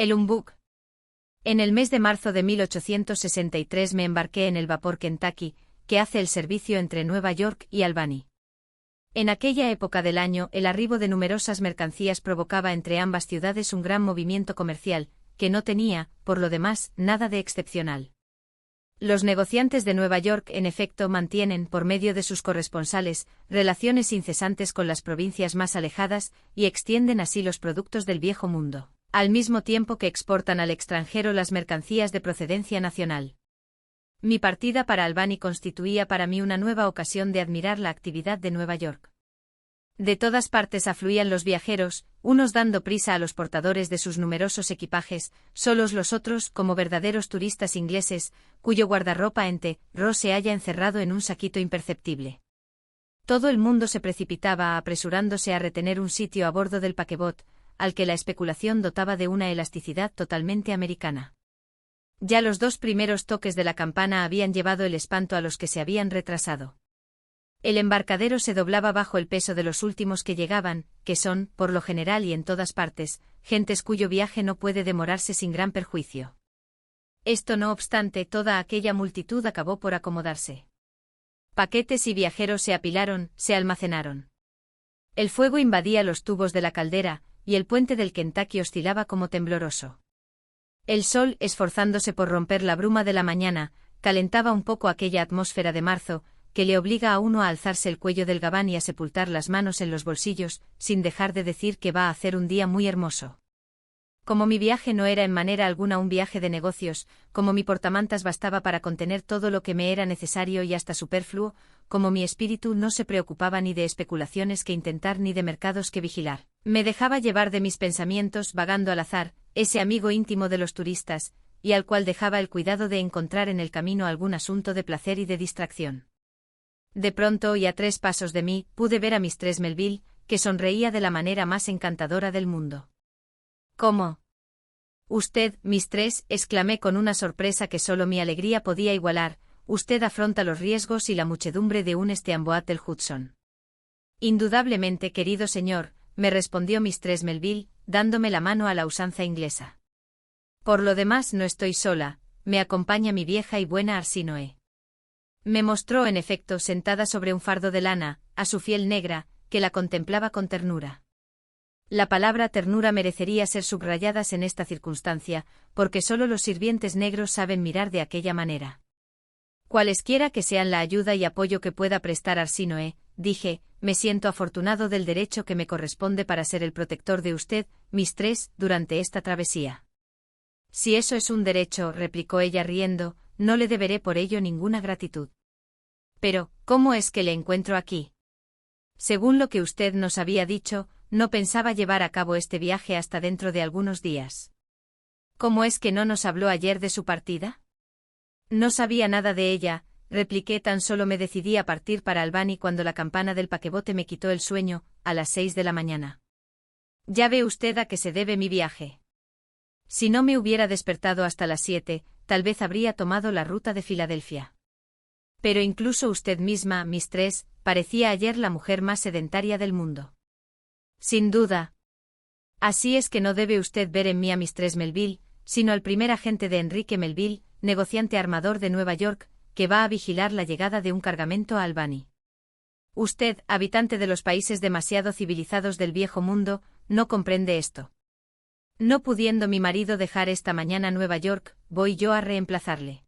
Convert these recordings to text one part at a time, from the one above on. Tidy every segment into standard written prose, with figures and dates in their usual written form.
El Humbug. En el mes de marzo de 1863 me embarqué en el vapor Kentucky, que hace el servicio entre Nueva York y Albany. En aquella época del año, el arribo de numerosas mercancías provocaba entre ambas ciudades un gran movimiento comercial, que no tenía, por lo demás, nada de excepcional. Los negociantes de Nueva York, en efecto, mantienen, por medio de sus corresponsales, relaciones incesantes con las provincias más alejadas y extienden así los productos del viejo mundo, al mismo tiempo que exportan al extranjero las mercancías de procedencia nacional. Mi partida para Albany constituía para mí una nueva ocasión de admirar la actividad de Nueva York. De todas partes afluían los viajeros, unos dando prisa a los portadores de sus numerosos equipajes, solos los otros como verdaderos turistas ingleses, cuyo guardarropa entero se halla encerrado en un saquito imperceptible. Todo el mundo se precipitaba apresurándose a retener un sitio a bordo del paquebot, al que la especulación dotaba de una elasticidad totalmente americana. Ya los 2 primeros toques de la campana habían llevado el espanto a los que se habían retrasado. El embarcadero se doblaba bajo el peso de los últimos que llegaban, que son, por lo general y en todas partes, gentes cuyo viaje no puede demorarse sin gran perjuicio. Esto no obstante, toda aquella multitud acabó por acomodarse. Paquetes y viajeros se apilaron, se almacenaron. El fuego invadía los tubos de la caldera, y el puente del Kentucky oscilaba como tembloroso. El sol, esforzándose por romper la bruma de la mañana, calentaba un poco aquella atmósfera de marzo, que le obliga a uno a alzarse el cuello del gabán y a sepultar las manos en los bolsillos, sin dejar de decir que va a hacer un día muy hermoso. Como mi viaje no era en manera alguna un viaje de negocios, como mi portamantas bastaba para contener todo lo que me era necesario y hasta superfluo, como mi espíritu no se preocupaba ni de especulaciones que intentar ni de mercados que vigilar, me dejaba llevar de mis pensamientos vagando al azar, ese amigo íntimo de los turistas, y al cual dejaba el cuidado de encontrar en el camino algún asunto de placer y de distracción. De pronto y a 3 pasos de mí, pude ver a Mistress Melville, que sonreía de la manera más encantadora del mundo. ¿Cómo? Usted, Mistress, exclamé con una sorpresa que solo mi alegría podía igualar, usted afronta los riesgos y la muchedumbre de un steamboat del Hudson. Indudablemente, querido señor, me respondió Mistress Melville, dándome la mano a la usanza inglesa. Por lo demás no estoy sola, me acompaña mi vieja y buena Arsinoe. Me mostró, en efecto, sentada sobre un fardo de lana, a su fiel negra, que la contemplaba con ternura. La palabra ternura merecería ser subrayadas en esta circunstancia, porque solo los sirvientes negros saben mirar de aquella manera. Cualesquiera que sean la ayuda y apoyo que pueda prestar Arsinoe, dije, me siento afortunado del derecho que me corresponde para ser el protector de usted, Mistress, durante esta travesía. Si eso es un derecho, replicó ella riendo, no le deberé por ello ninguna gratitud. Pero, ¿cómo es que le encuentro aquí? Según lo que usted nos había dicho, no pensaba llevar a cabo este viaje hasta dentro de algunos días. ¿Cómo es que no nos habló ayer de su partida? No sabía nada de ella, repliqué, tan solo me decidí a partir para Albany cuando la campana del paquebote me quitó el sueño, a las 6 de la mañana. Ya ve usted a qué se debe mi viaje. Si no me hubiera despertado hasta las 7, tal vez habría tomado la ruta de Filadelfia. Pero incluso usted misma, Mistress, parecía ayer la mujer más sedentaria del mundo. Sin duda. Así es que no debe usted ver en mí a Mistress Melville, sino al primer agente de Enrique Melville, negociante armador de Nueva York, que va a vigilar la llegada de un cargamento a Albany. Usted, habitante de los países demasiado civilizados del viejo mundo, no comprende esto. No pudiendo mi marido dejar esta mañana Nueva York, voy yo a reemplazarle.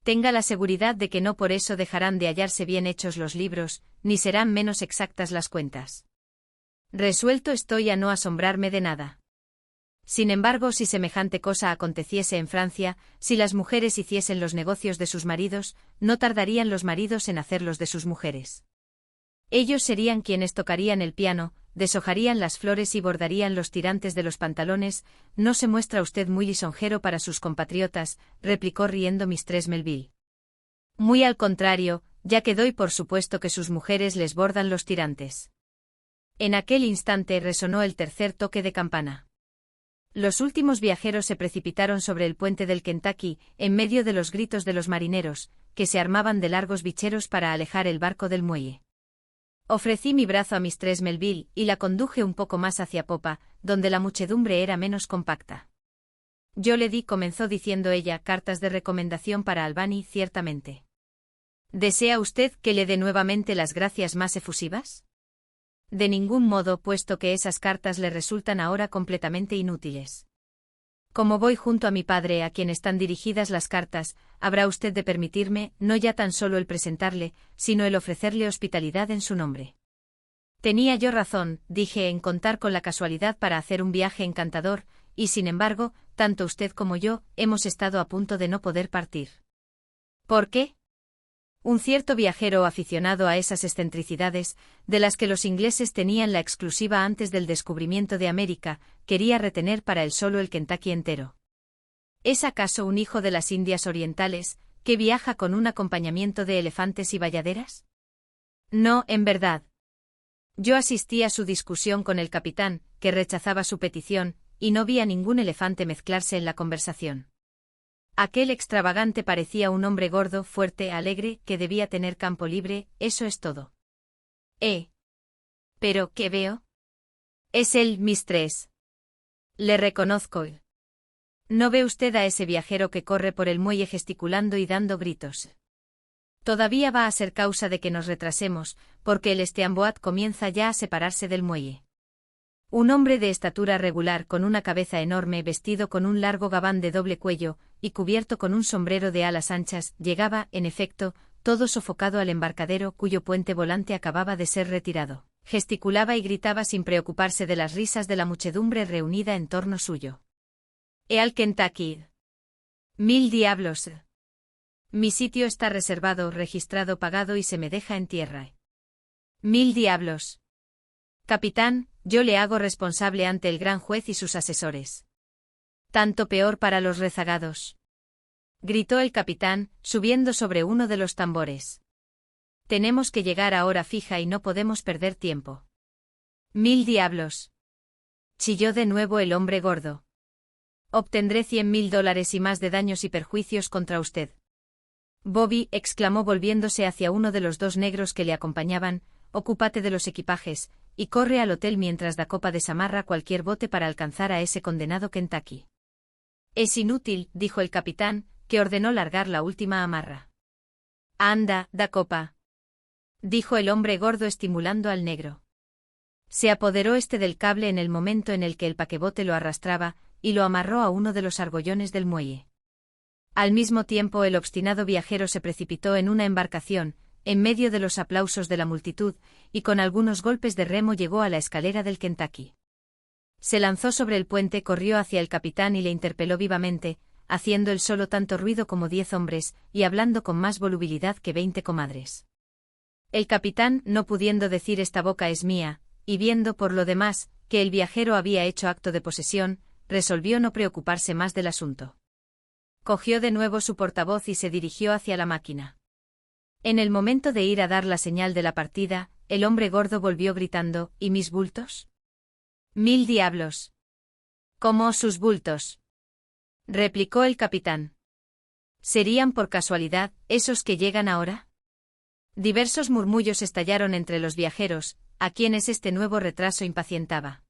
Tenga la seguridad de que no por eso dejarán de hallarse bien hechos los libros, ni serán menos exactas las cuentas. Resuelto estoy a no asombrarme de nada. Sin embargo, si semejante cosa aconteciese en Francia, si las mujeres hiciesen los negocios de sus maridos, no tardarían los maridos en hacerlos de sus mujeres. Ellos serían quienes tocarían el piano, deshojarían las flores y bordarían los tirantes de los pantalones. No se muestra usted muy lisonjero para sus compatriotas, replicó riendo Mistress Melville. Muy al contrario, ya que doy por supuesto que sus mujeres les bordan los tirantes. En aquel instante resonó el tercer toque de campana. Los últimos viajeros se precipitaron sobre el puente del Kentucky, en medio de los gritos de los marineros, que se armaban de largos bicheros para alejar el barco del muelle. Ofrecí mi brazo a Mistress Melville y la conduje un poco más hacia popa, donde la muchedumbre era menos compacta. Yo le di, comenzó diciendo ella, cartas de recomendación para Albany, ciertamente. ¿Desea usted que le dé nuevamente las gracias más efusivas? De ningún modo, puesto que esas cartas le resultan ahora completamente inútiles. Como voy junto a mi padre a quien están dirigidas las cartas, habrá usted de permitirme, no ya tan solo el presentarle, sino el ofrecerle hospitalidad en su nombre. Tenía yo razón, dije, en contar con la casualidad para hacer un viaje encantador, y sin embargo, tanto usted como yo, hemos estado a punto de no poder partir. ¿Por qué? Un cierto viajero aficionado a esas excentricidades, de las que los ingleses tenían la exclusiva antes del descubrimiento de América, quería retener para él solo el Kentucky entero. ¿Es acaso un hijo de las Indias Orientales, que viaja con un acompañamiento de elefantes y bayaderas? No, en verdad. Yo asistí a su discusión con el capitán, que rechazaba su petición, y no vi a ningún elefante mezclarse en la conversación. Aquel extravagante parecía un hombre gordo, fuerte, alegre, que debía tener campo libre, eso es todo. ¿Pero qué veo? Es él, mistress. Le reconozco. ¿No ve usted a ese viajero que corre por el muelle gesticulando y dando gritos? Todavía va a ser causa de que nos retrasemos, porque el Steamboat comienza ya a separarse del muelle. Un hombre de estatura regular con una cabeza enorme, vestido con un largo gabán de doble cuello, y cubierto con un sombrero de alas anchas, llegaba, en efecto, todo sofocado al embarcadero cuyo puente volante acababa de ser retirado. Gesticulaba y gritaba sin preocuparse de las risas de la muchedumbre reunida en torno suyo. «Al Kentucky. ¡Mil diablos! Mi sitio está reservado, registrado, pagado y se me deja en tierra. ¡Mil diablos! Capitán, yo le hago responsable ante el gran juez y sus asesores. Tanto peor para los rezagados», gritó el capitán, subiendo sobre uno de los tambores. «Tenemos que llegar a hora fija y no podemos perder tiempo». «Mil diablos», chilló de nuevo el hombre gordo. «Obtendré $100,000 y más de daños y perjuicios contra usted». «Bobby», exclamó volviéndose hacia uno de los dos negros que le acompañaban, «ocúpate de los equipajes, y corre al hotel mientras Dacopa desamarra cualquier bote para alcanzar a ese condenado Kentucky». «Es inútil», dijo el capitán, que ordenó largar la última amarra. «Anda, Dacopa», dijo el hombre gordo estimulando al negro. Se apoderó este del cable en el momento en el que el paquebote lo arrastraba, y lo amarró a uno de los argollones del muelle. Al mismo tiempo el obstinado viajero se precipitó en una embarcación, en medio de los aplausos de la multitud, y con algunos golpes de remo llegó a la escalera del Kentucky. Se lanzó sobre el puente, corrió hacia el capitán y le interpeló vivamente, haciendo él solo tanto ruido como 10 hombres, y hablando con más volubilidad que 20 comadres. El capitán, no pudiendo decir «esta boca es mía», y viendo por lo demás que el viajero había hecho acto de posesión, resolvió no preocuparse más del asunto. Cogió de nuevo su portavoz y se dirigió hacia la máquina. En el momento de ir a dar la señal de la partida, el hombre gordo volvió gritando: «¿Y mis bultos?». «Mil diablos». «¿Cómo sus bultos?», replicó el capitán. «¿Serían por casualidad esos que llegan ahora?». Diversos murmullos estallaron entre los viajeros, a quienes este nuevo retraso impacientaba.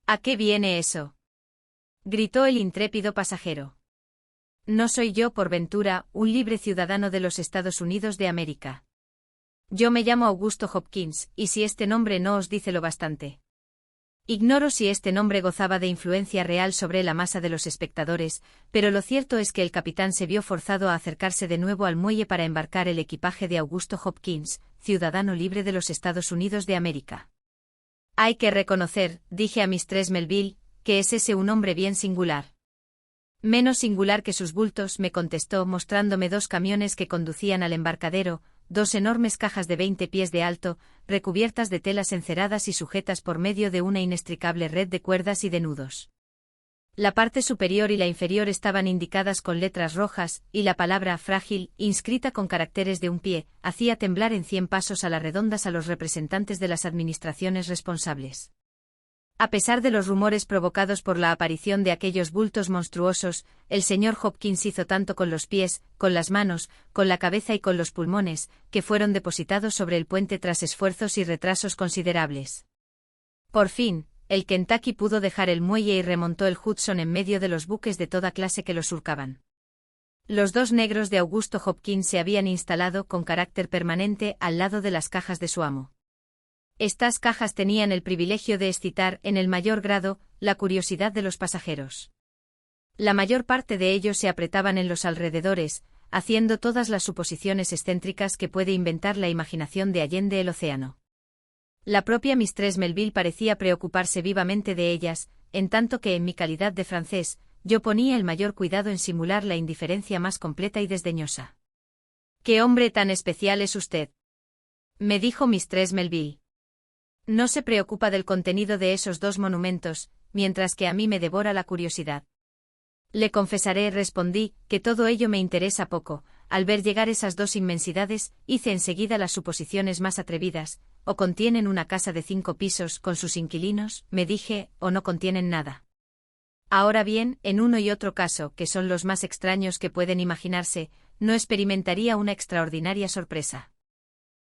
«¿A qué viene eso?», gritó el intrépido pasajero. «¿No soy yo, por ventura, un libre ciudadano de los Estados Unidos de América? Yo me llamo Augusto Hopkins, y si este nombre no os dice lo bastante. Ignoro si este nombre gozaba de influencia real sobre la masa de los espectadores, pero lo cierto es que el capitán se vio forzado a acercarse de nuevo al muelle para embarcar el equipaje de Augusto Hopkins, ciudadano libre de los Estados Unidos de América. «Hay que reconocer», dije a Mistress Melville, «que es ese un hombre bien singular». «Menos singular que sus bultos», me contestó, mostrándome 2 camiones que conducían al embarcadero, 2 enormes cajas de 20 pies de alto, recubiertas de telas enceradas y sujetas por medio de una inextricable red de cuerdas y de nudos. La parte superior y la inferior estaban indicadas con letras rojas, y la palabra «frágil», inscrita con caracteres de un pie, hacía temblar en 100 pasos a las redondas a los representantes de las administraciones responsables. A pesar de los rumores provocados por la aparición de aquellos bultos monstruosos, el señor Hopkins hizo tanto con los pies, con las manos, con la cabeza y con los pulmones, que fueron depositados sobre el puente tras esfuerzos y retrasos considerables. Por fin, el Kentucky pudo dejar el muelle y remontó el Hudson en medio de los buques de toda clase que lo surcaban. Los dos negros de Augusto Hopkins se habían instalado con carácter permanente al lado de las cajas de su amo. Estas cajas tenían el privilegio de excitar, en el mayor grado, la curiosidad de los pasajeros. La mayor parte de ellos se apretaban en los alrededores, haciendo todas las suposiciones excéntricas que puede inventar la imaginación de allende el océano. La propia Mistress Melville parecía preocuparse vivamente de ellas, en tanto que en mi calidad de francés, yo ponía el mayor cuidado en simular la indiferencia más completa y desdeñosa. «¿Qué hombre tan especial es usted?», me dijo Mistress Melville. «No se preocupa del contenido de esos dos monumentos, mientras que a mí me devora la curiosidad». «Le confesaré», respondí, «que todo ello me interesa poco. Al ver llegar esas dos inmensidades, hice enseguida las suposiciones más atrevidas. O contienen una casa de 5 pisos con sus inquilinos, me dije, o no contienen nada. Ahora bien, en uno y otro caso, que son los más extraños que pueden imaginarse, no experimentaría una extraordinaria sorpresa.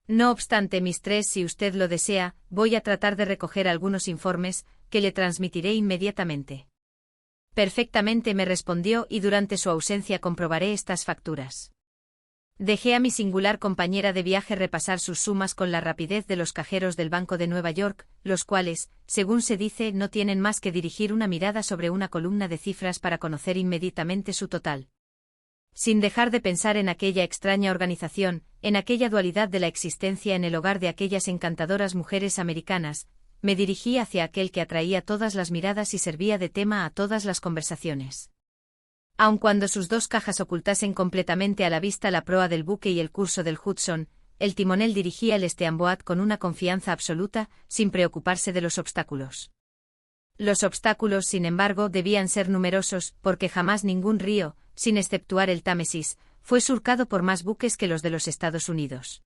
No obstante, Mistress, si usted lo desea, voy a tratar de recoger algunos informes, que le transmitiré inmediatamente». «Perfectamente», me respondió, «y durante su ausencia comprobaré estas facturas». Dejé a mi singular compañera de viaje repasar sus sumas con la rapidez de los cajeros del Banco de Nueva York, los cuales, según se dice, no tienen más que dirigir una mirada sobre una columna de cifras para conocer inmediatamente su total. Sin dejar de pensar en aquella extraña organización, en aquella dualidad de la existencia en el hogar de aquellas encantadoras mujeres americanas, me dirigí hacia aquel que atraía todas las miradas y servía de tema a todas las conversaciones. Aun cuando sus dos cajas ocultasen completamente a la vista la proa del buque y el curso del Hudson, el timonel dirigía el Steamboat con una confianza absoluta, sin preocuparse de los obstáculos. Los obstáculos, sin embargo, debían ser numerosos, porque jamás ningún río, sin exceptuar el Támesis, fue surcado por más buques que los de los Estados Unidos.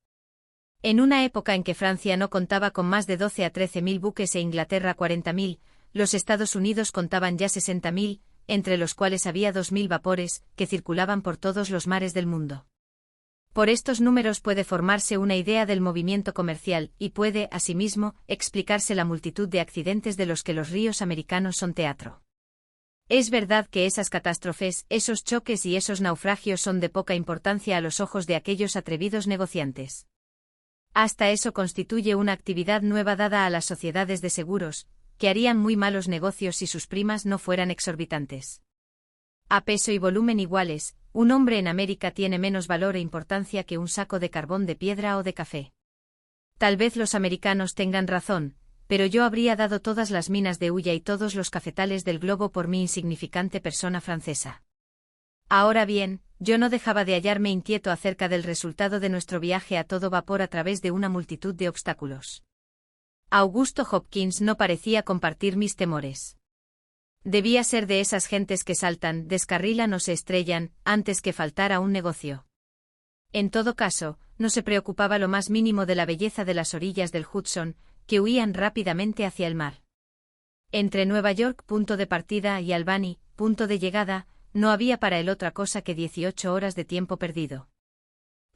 En una época en que Francia no contaba con más de 12 a 13.000 buques e Inglaterra 40.000, los Estados Unidos contaban ya 60.000, entre los cuales había 2.000 vapores, que circulaban por todos los mares del mundo. Por estos números puede formarse una idea del movimiento comercial, y puede, asimismo, explicarse la multitud de accidentes de los que los ríos americanos son teatro. Es verdad que esas catástrofes, esos choques y esos naufragios son de poca importancia a los ojos de aquellos atrevidos negociantes. Hasta eso constituye una actividad nueva dada a las sociedades de seguros, que harían muy malos negocios si sus primas no fueran exorbitantes. A peso y volumen iguales, un hombre en América tiene menos valor e importancia que un saco de carbón de piedra o de café. Tal vez los americanos tengan razón, pero yo habría dado todas las minas de hulla y todos los cafetales del globo por mi insignificante persona francesa. Ahora bien, yo no dejaba de hallarme inquieto acerca del resultado de nuestro viaje a todo vapor a través de una multitud de obstáculos. Augusto Hopkins no parecía compartir mis temores. Debía ser de esas gentes que saltan, descarrilan o se estrellan, antes que faltar a un negocio. En todo caso, no se preocupaba lo más mínimo de la belleza de las orillas del Hudson, que huían rápidamente hacia el mar. Entre Nueva York, punto de partida, y Albany, punto de llegada, no había para él otra cosa que 18 horas de tiempo perdido.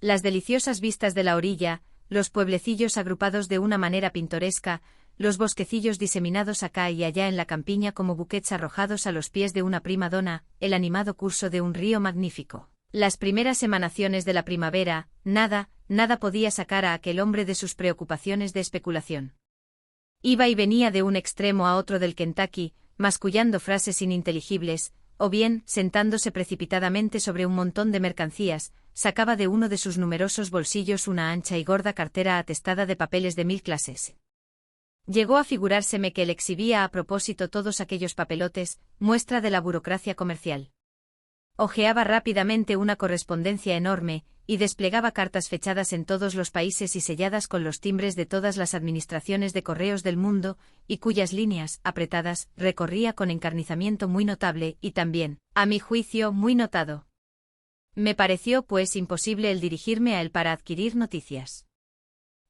Las deliciosas vistas de la orilla, los pueblecillos agrupados de una manera pintoresca, los bosquecillos diseminados acá y allá en la campiña como buquets arrojados a los pies de una prima donna, el animado curso de un río magnífico. Las primeras emanaciones de la primavera, nada podía sacar a aquel hombre de sus preocupaciones de especulación. Iba y venía de un extremo a otro del Kentucky, mascullando frases ininteligibles, o bien, sentándose precipitadamente sobre un montón de mercancías, sacaba de uno de sus numerosos bolsillos una ancha y gorda cartera atestada de papeles de 1000 clases. Llegó a figurárseme que él exhibía a propósito todos aquellos papelotes, muestra de la burocracia comercial. Hojeaba rápidamente una correspondencia enorme, y desplegaba cartas fechadas en todos los países y selladas con los timbres de todas las administraciones de correos del mundo, y cuyas líneas, apretadas, recorría con encarnizamiento muy notable y también, a mi juicio, muy notado. Me pareció, pues, imposible el dirigirme a él para adquirir noticias.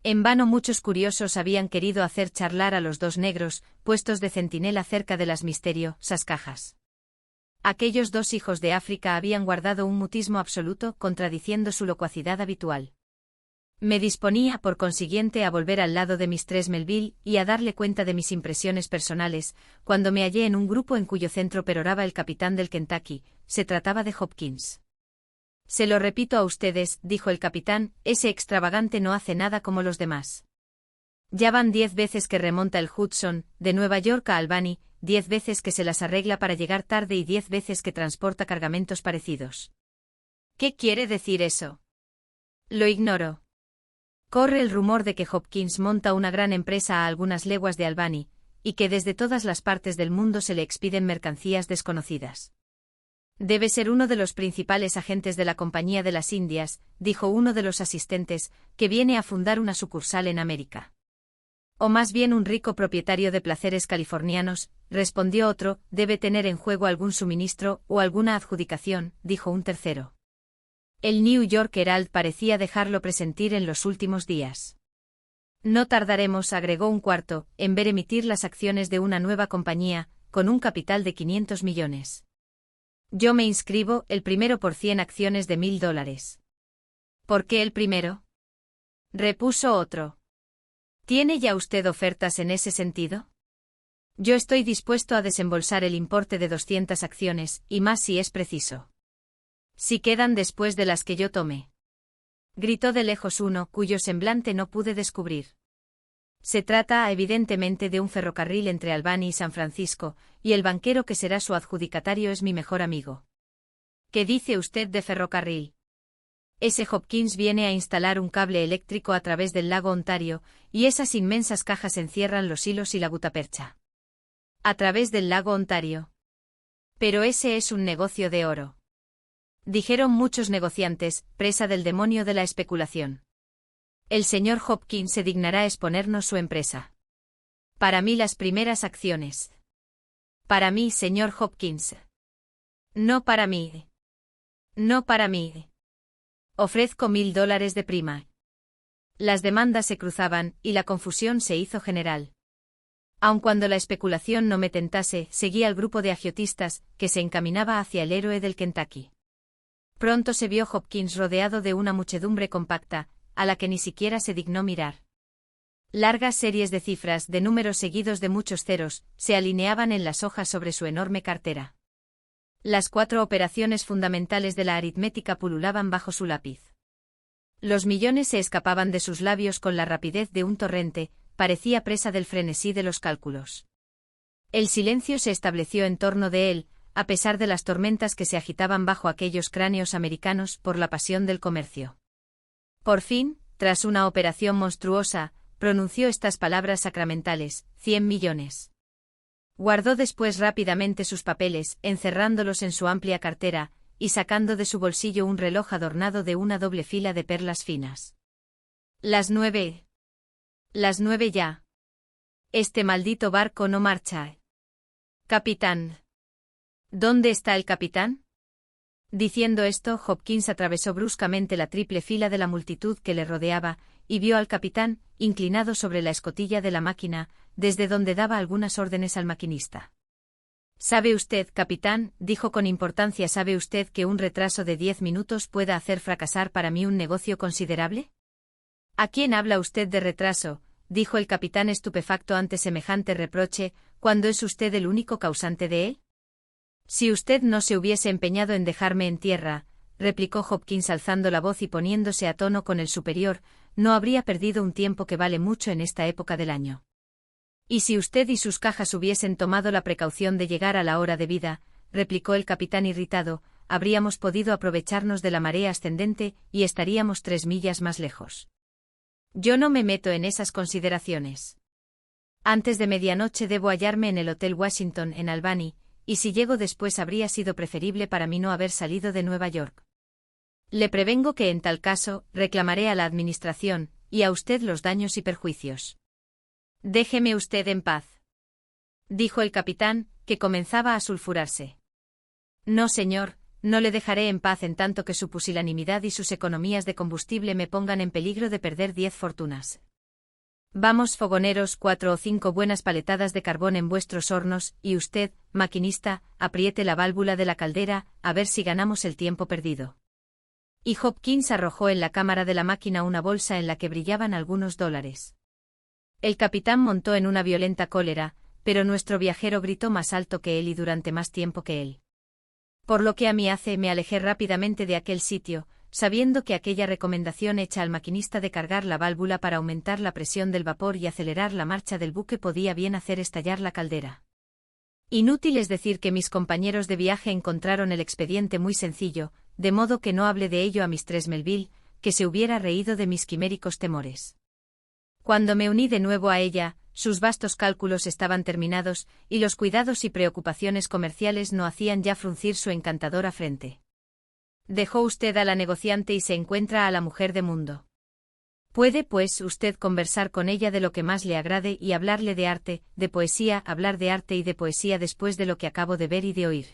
En vano muchos curiosos habían querido hacer charlar a los dos negros, puestos de centinela cerca de las misteriosas cajas. Aquellos dos hijos de África habían guardado un mutismo absoluto, contradiciendo su locuacidad habitual. Me disponía, por consiguiente, a volver al lado de Mistress Melville y a darle cuenta de mis impresiones personales, cuando me hallé en un grupo en cuyo centro peroraba el capitán del Kentucky. Se trataba de Hopkins. Se lo repito a ustedes, dijo el capitán, ese extravagante no hace nada como los demás. Ya van 10 veces que remonta el Hudson, de Nueva York a Albany, 10 veces que se las arregla para llegar tarde y 10 veces que transporta cargamentos parecidos. ¿Qué quiere decir eso? Lo ignoro. Corre el rumor de que Hopkins monta una gran empresa a algunas leguas de Albany, y que desde todas las partes del mundo se le expiden mercancías desconocidas. Debe ser uno de los principales agentes de la Compañía de las Indias, dijo uno de los asistentes, que viene a fundar una sucursal en América. O más bien un rico propietario de placeres californianos, respondió otro, debe tener en juego algún suministro o alguna adjudicación, dijo un tercero. El New York Herald parecía dejarlo presentir en los últimos días. No tardaremos, agregó un cuarto, en ver emitir las acciones de una nueva compañía, con un capital de 500 millones. Yo me inscribo, el primero por 100 acciones de $1000. ¿Por qué el primero? Repuso otro. ¿Tiene ya usted ofertas en ese sentido? Yo estoy dispuesto a desembolsar el importe de 200 acciones, y más si es preciso. Si quedan después de las que yo tome. Gritó de lejos uno, cuyo semblante no pude descubrir. Se trata, evidentemente, de un ferrocarril entre Albany y San Francisco, y el banquero que será su adjudicatario es mi mejor amigo. ¿Qué dice usted de ferrocarril? Ese Hopkins viene a instalar un cable eléctrico a través del lago Ontario, y esas inmensas cajas encierran los hilos y la gutapercha. A través del lago Ontario. Pero ese es un negocio de oro. Dijeron muchos negociantes, presa del demonio de la especulación. El señor Hopkins se dignará exponernos su empresa. Para mí las primeras acciones. Para mí, señor Hopkins. No para mí. No para mí. Ofrezco $1000 de prima. Las demandas se cruzaban, y la confusión se hizo general. Aun cuando la especulación no me tentase, seguí al grupo de agiotistas, que se encaminaba hacia el héroe del Kentucky. Pronto se vio Hopkins rodeado de una muchedumbre compacta, a la que ni siquiera se dignó mirar. Largas series de cifras, de números seguidos de muchos ceros, se alineaban en las hojas sobre su enorme cartera. Las 4 operaciones fundamentales de la aritmética pululaban bajo su lápiz. Los millones se escapaban de sus labios con la rapidez de un torrente, parecía presa del frenesí de los cálculos. El silencio se estableció en torno de él, a pesar de las tormentas que se agitaban bajo aquellos cráneos americanos por la pasión del comercio. Por fin, tras una operación monstruosa, pronunció estas palabras sacramentales: 100 millones. Guardó después rápidamente sus papeles, encerrándolos en su amplia cartera, y sacando de su bolsillo un reloj adornado de una doble fila de perlas finas. Las 9. Las 9 ya. Este maldito barco no marcha. Capitán. ¿Dónde está el capitán? Diciendo esto, Hopkins atravesó bruscamente la triple fila de la multitud que le rodeaba, y vio al capitán, inclinado sobre la escotilla de la máquina, desde donde daba algunas órdenes al maquinista. «¿Sabe usted, capitán?», dijo con importancia, «¿sabe usted que un retraso de 10 minutos pueda hacer fracasar para mí un negocio considerable?» «¿A quién habla usted de retraso?», dijo el capitán estupefacto ante semejante reproche, «¿cuándo es usted el único causante de él?». «Si usted no se hubiese empeñado en dejarme en tierra», replicó Hopkins alzando la voz y poniéndose a tono con el superior, «no habría perdido un tiempo que vale mucho en esta época del año. Y si usted y sus cajas hubiesen tomado la precaución de llegar a la hora debida», replicó el capitán irritado, «habríamos podido aprovecharnos de la marea ascendente y estaríamos 3 millas más lejos. Yo no me meto en esas consideraciones. Antes de medianoche debo hallarme en el Hotel Washington en Albany, y si llego después habría sido preferible para mí no haber salido de Nueva York. Le prevengo que en tal caso, reclamaré a la administración, y a usted los daños y perjuicios. Déjeme usted en paz», dijo el capitán, que comenzaba a sulfurarse. «No, señor, no le dejaré en paz en tanto que su pusilanimidad y sus economías de combustible me pongan en peligro de perder 10 fortunas. Vamos, fogoneros, 4 o 5 buenas paletadas de carbón en vuestros hornos, y usted, maquinista, apriete la válvula de la caldera, a ver si ganamos el tiempo perdido». Y Hopkins arrojó en la cámara de la máquina una bolsa en la que brillaban algunos dólares. El capitán montó en una violenta cólera, pero nuestro viajero gritó más alto que él y durante más tiempo que él. Por lo que a mí hace, me alejé rápidamente de aquel sitio, sabiendo que aquella recomendación hecha al maquinista de cargar la válvula para aumentar la presión del vapor y acelerar la marcha del buque podía bien hacer estallar la caldera. Inútil es decir que mis compañeros de viaje encontraron el expediente muy sencillo, de modo que no hablé de ello a Mistress Melville, que se hubiera reído de mis quiméricos temores. Cuando me uní de nuevo a ella, sus vastos cálculos estaban terminados, y los cuidados y preocupaciones comerciales no hacían ya fruncir su encantadora frente. Dejó usted a la negociante y se encuentra a la mujer de mundo. Puede, pues, usted conversar con ella de lo que más le agrade y hablarle de arte, de poesía, hablar de arte y de poesía después de lo que acabo de ver y de oír.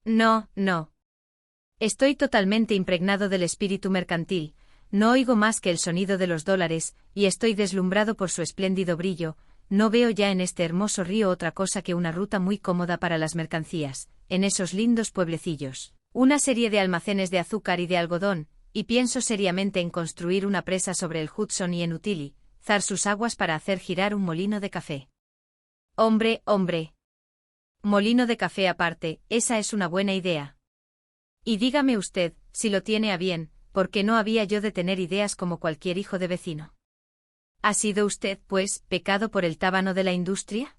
No, no. Estoy totalmente impregnado del espíritu mercantil, no oigo más que el sonido de los dólares, y estoy deslumbrado por su espléndido brillo, no veo ya en este hermoso río otra cosa que una ruta muy cómoda para las mercancías, en esos lindos pueblecillos, una serie de almacenes de azúcar y de algodón, y pienso seriamente en construir una presa sobre el Hudson y en utilizar sus aguas para hacer girar un molino de café. Hombre, hombre. Molino de café aparte, esa es una buena idea. Y dígame usted, si lo tiene a bien, porque no había yo de tener ideas como cualquier hijo de vecino. ¿Ha sido usted, pues, pecado por el tábano de la industria?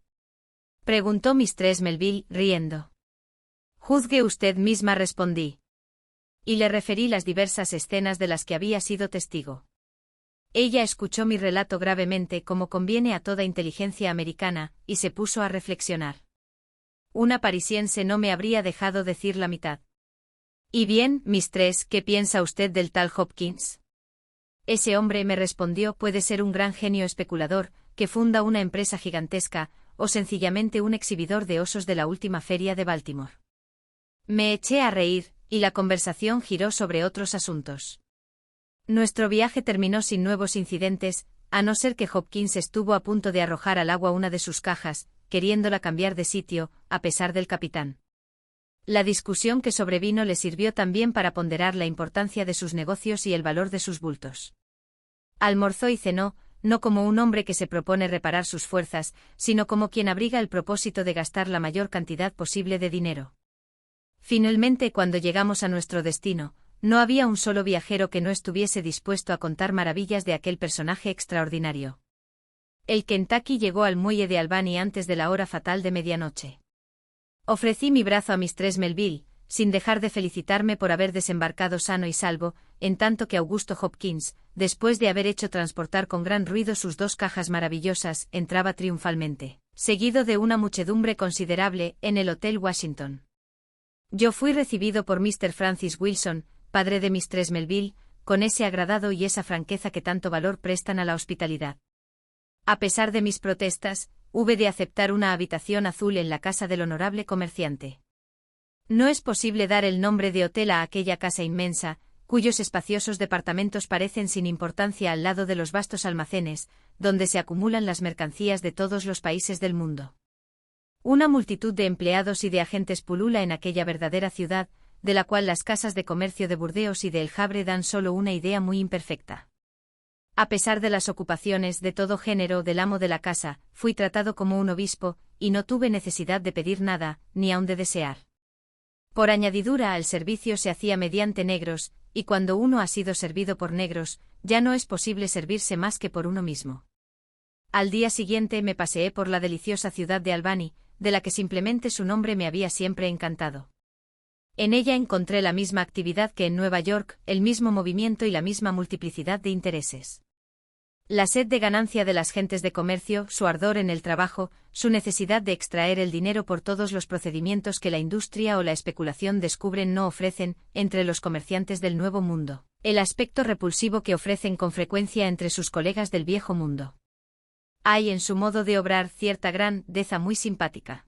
Preguntó Mistress Melville, riendo. Juzgue usted misma, respondí. Y le referí las diversas escenas de las que había sido testigo. Ella escuchó mi relato gravemente como conviene a toda inteligencia americana, y se puso a reflexionar. Una parisiense no me habría dejado decir la mitad. ¿Y bien, Mistress, qué piensa usted del tal Hopkins? Ese hombre, me respondió, puede ser un gran genio especulador, que funda una empresa gigantesca, o sencillamente un exhibidor de osos de la última feria de Baltimore. Me eché a reír, y la conversación giró sobre otros asuntos. Nuestro viaje terminó sin nuevos incidentes, a no ser que Hopkins estuvo a punto de arrojar al agua una de sus cajas, queriéndola cambiar de sitio, a pesar del capitán. La discusión que sobrevino le sirvió también para ponderar la importancia de sus negocios y el valor de sus bultos. Almorzó y cenó, no como un hombre que se propone reparar sus fuerzas, sino como quien abriga el propósito de gastar la mayor cantidad posible de dinero. Finalmente, cuando llegamos a nuestro destino, no había un solo viajero que no estuviese dispuesto a contar maravillas de aquel personaje extraordinario. El Kentucky llegó al muelle de Albany antes de la hora fatal de medianoche. Ofrecí mi brazo a Mistress Melville, sin dejar de felicitarme por haber desembarcado sano y salvo, en tanto que Augusto Hopkins, después de haber hecho transportar con gran ruido sus dos cajas maravillosas, entraba triunfalmente, seguido de una muchedumbre considerable, en el Hotel Washington. Yo fui recibido por Mr. Francis Wilson, padre de Mistress Melville, con ese agradado y esa franqueza que tanto valor prestan a la hospitalidad. A pesar de mis protestas, hube de aceptar una habitación azul en la casa del honorable comerciante. No es posible dar el nombre de hotel a aquella casa inmensa, cuyos espaciosos departamentos parecen sin importancia al lado de los vastos almacenes, donde se acumulan las mercancías de todos los países del mundo. Una multitud de empleados y de agentes pulula en aquella verdadera ciudad, de la cual las casas de comercio de Burdeos y de El Havre dan solo una idea muy imperfecta. A pesar de las ocupaciones de todo género del amo de la casa, fui tratado como un obispo, y no tuve necesidad de pedir nada, ni aun de desear. Por añadidura, el servicio se hacía mediante negros, y cuando uno ha sido servido por negros, ya no es posible servirse más que por uno mismo. Al día siguiente me paseé por la deliciosa ciudad de Albany, de la que simplemente su nombre me había siempre encantado. En ella encontré la misma actividad que en Nueva York, el mismo movimiento y la misma multiplicidad de intereses. La sed de ganancia de las gentes de comercio, su ardor en el trabajo, su necesidad de extraer el dinero por todos los procedimientos que la industria o la especulación descubren no ofrecen, entre los comerciantes del Nuevo Mundo, el aspecto repulsivo que ofrecen con frecuencia entre sus colegas del Viejo Mundo. Hay en su modo de obrar cierta grandeza muy simpática.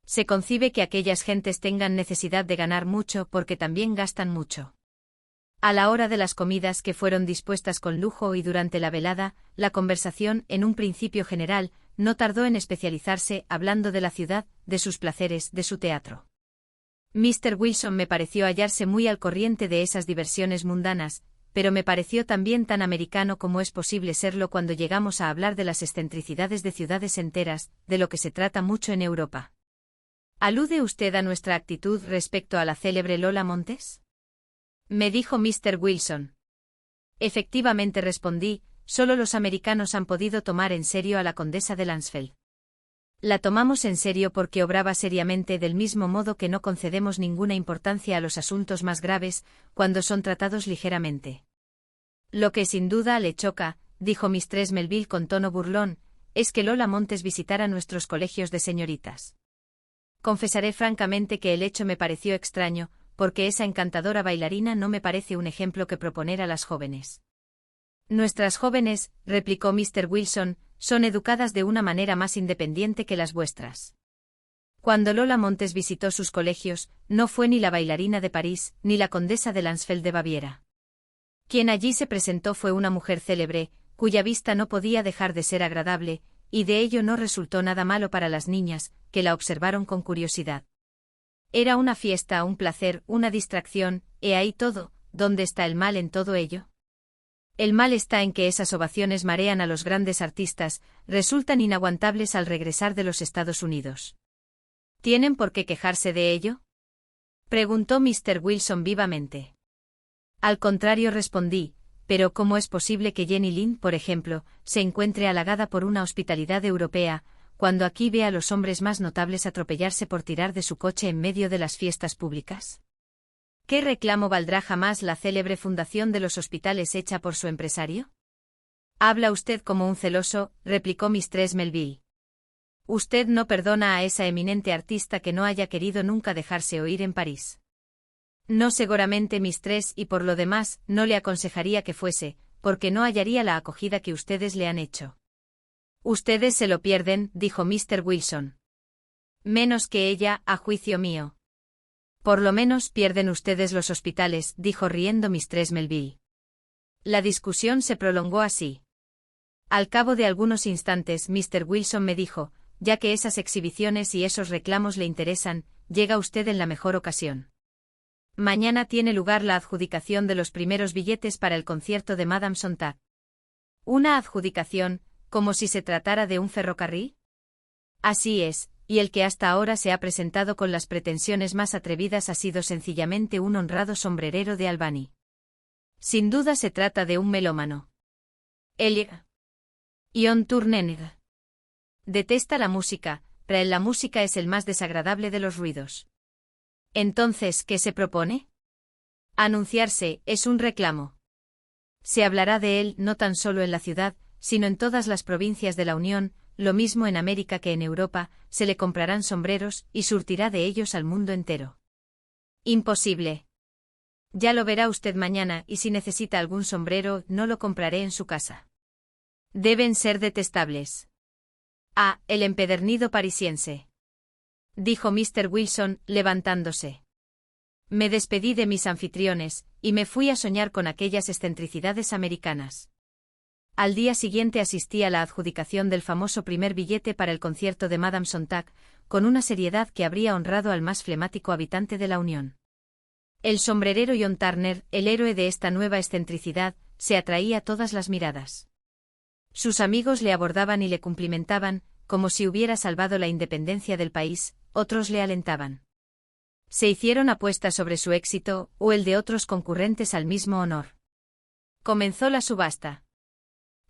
Se concibe que aquellas gentes tengan necesidad de ganar mucho porque también gastan mucho. A la hora de las comidas que fueron dispuestas con lujo y durante la velada, la conversación, en un principio general, no tardó en especializarse hablando de la ciudad, de sus placeres, de su teatro. Mr. Wilson me pareció hallarse muy al corriente de esas diversiones mundanas, pero me pareció también tan americano como es posible serlo cuando llegamos a hablar de las excentricidades de ciudades enteras, de lo que se trata mucho en Europa. ¿Alude usted a nuestra actitud respecto a la célebre Lola Montes? Me dijo Mr. Wilson. Efectivamente, respondí, solo los americanos han podido tomar en serio a la condesa de Lansfeld. La tomamos en serio porque obraba seriamente, del mismo modo que no concedemos ninguna importancia a los asuntos más graves cuando son tratados ligeramente. Lo que sin duda le choca, dijo Mistress Melville con tono burlón, es que Lola Montes visitara nuestros colegios de señoritas. Confesaré francamente que el hecho me pareció extraño, porque esa encantadora bailarina no me parece un ejemplo que proponer a las jóvenes. Nuestras jóvenes, replicó Mr. Wilson, son educadas de una manera más independiente que las vuestras. Cuando Lola Montes visitó sus colegios, no fue ni la bailarina de París, ni la condesa de Lansfeld de Baviera. Quien allí se presentó fue una mujer célebre, cuya vista no podía dejar de ser agradable, y de ello no resultó nada malo para las niñas, que la observaron con curiosidad. Era una fiesta, un placer, una distracción, he ahí todo. ¿Dónde está el mal en todo ello? El mal está en que esas ovaciones marean a los grandes artistas, resultan inaguantables al regresar de los Estados Unidos. ¿Tienen por qué quejarse de ello?, preguntó Mr. Wilson vivamente. Al contrario, respondí, pero ¿cómo es posible que Jenny Lind, por ejemplo, se encuentre halagada por una hospitalidad europea, cuando aquí ve a los hombres más notables atropellarse por tirar de su coche en medio de las fiestas públicas? ¿Qué reclamo valdrá jamás la célebre fundación de los hospitales hecha por su empresario? Habla usted como un celoso, replicó Mistress Melville. Usted no perdona a esa eminente artista que no haya querido nunca dejarse oír en París. No seguramente, Mistress, y por lo demás, no le aconsejaría que fuese, porque no hallaría la acogida que ustedes le han hecho. Ustedes se lo pierden, dijo Mr. Wilson. Menos que ella, a juicio mío. Por lo menos pierden ustedes los hospitales, dijo riendo Mistress Melville. La discusión se prolongó así. Al cabo de algunos instantes, Mr. Wilson me dijo, ya que esas exhibiciones y esos reclamos le interesan, llega usted en la mejor ocasión. Mañana tiene lugar la adjudicación de los primeros billetes para el concierto de Madame Sontag. ¿Una adjudicación, como si se tratara de un ferrocarril? Así es. Y el que hasta ahora se ha presentado con las pretensiones más atrevidas ha sido sencillamente un honrado sombrerero de Albany. Sin duda se trata de un melómano. Ion Turner detesta la música, para él la música es el más desagradable de los ruidos. Entonces, ¿qué se propone? Anunciarse, es un reclamo. Se hablará de él no tan solo en la ciudad, sino en todas las provincias de la Unión. Lo mismo en América que en Europa, se le comprarán sombreros y surtirá de ellos al mundo entero. Imposible. Ya lo verá usted mañana, y si necesita algún sombrero, no lo compraré en su casa. Deben ser detestables. Ah, el empedernido parisiense, dijo Mr. Wilson, levantándose. Me despedí de mis anfitriones, y me fui a soñar con aquellas excentricidades americanas. Al día siguiente asistí a la adjudicación del famoso primer billete para el concierto de Madame Sontag, con una seriedad que habría honrado al más flemático habitante de la Unión. El sombrerero John Turner, el héroe de esta nueva excentricidad, se atraía todas las miradas. Sus amigos le abordaban y le cumplimentaban, como si hubiera salvado la independencia del país, otros le alentaban. Se hicieron apuestas sobre su éxito, o el de otros concurrentes al mismo honor. Comenzó la subasta.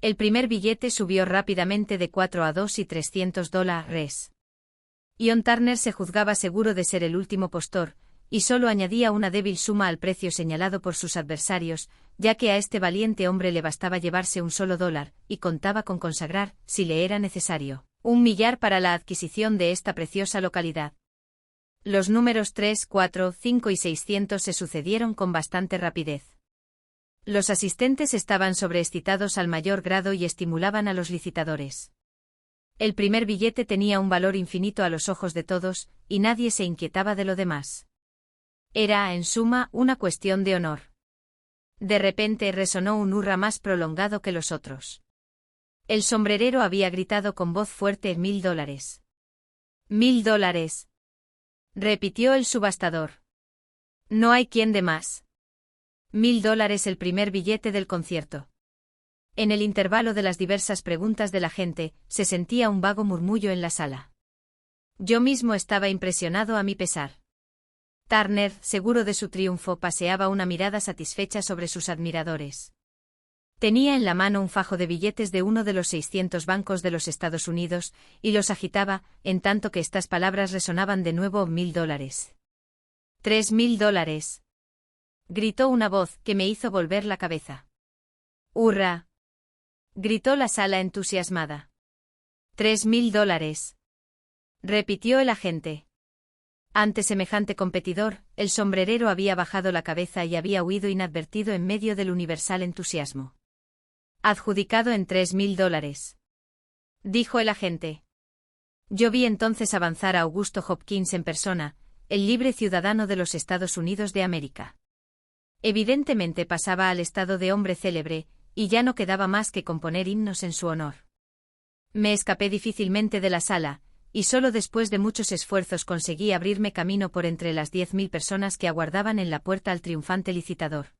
El primer billete subió rápidamente de 4 a 2 y $300. Ion Turner se juzgaba seguro de ser el último postor, y solo añadía una débil suma al precio señalado por sus adversarios, ya que a este valiente hombre le bastaba llevarse un solo $1, y contaba con consagrar, si le era necesario, $1 millar para la adquisición de esta preciosa localidad. Los números 3, 4, 5 y 600 se sucedieron con bastante rapidez. Los asistentes estaban sobreexcitados al mayor grado y estimulaban a los licitadores. El primer billete tenía un valor infinito a los ojos de todos, y nadie se inquietaba de lo demás. Era, en suma, una cuestión de honor. De repente resonó un hurra más prolongado que los otros. El sombrerero había gritado con voz fuerte $1.000. $1.000. repitió el subastador. No hay quien dé más. $1000 el primer billete del concierto. En el intervalo de las diversas preguntas de la gente, se sentía un vago murmullo en la sala. Yo mismo estaba impresionado a mi pesar. Turner, seguro de su triunfo, paseaba una mirada satisfecha sobre sus admiradores. Tenía en la mano un fajo de billetes de uno de los 600 bancos de los Estados Unidos, y los agitaba, en tanto que estas palabras resonaban de nuevo: $1000. $3000. Gritó una voz que me hizo volver la cabeza. ¡Hurra! Gritó la sala entusiasmada. $3000. Repitió el agente. Ante semejante competidor, el sombrerero había bajado la cabeza y había huido inadvertido en medio del universal entusiasmo. Adjudicado en $3000. Dijo el agente. Yo vi entonces avanzar a Augusto Hopkins en persona, el libre ciudadano de los Estados Unidos de América. Evidentemente pasaba al estado de hombre célebre, y ya no quedaba más que componer himnos en su honor. Me escapé difícilmente de la sala, y solo después de muchos esfuerzos conseguí abrirme camino por entre las 10.000 personas que aguardaban en la puerta al triunfante licitador.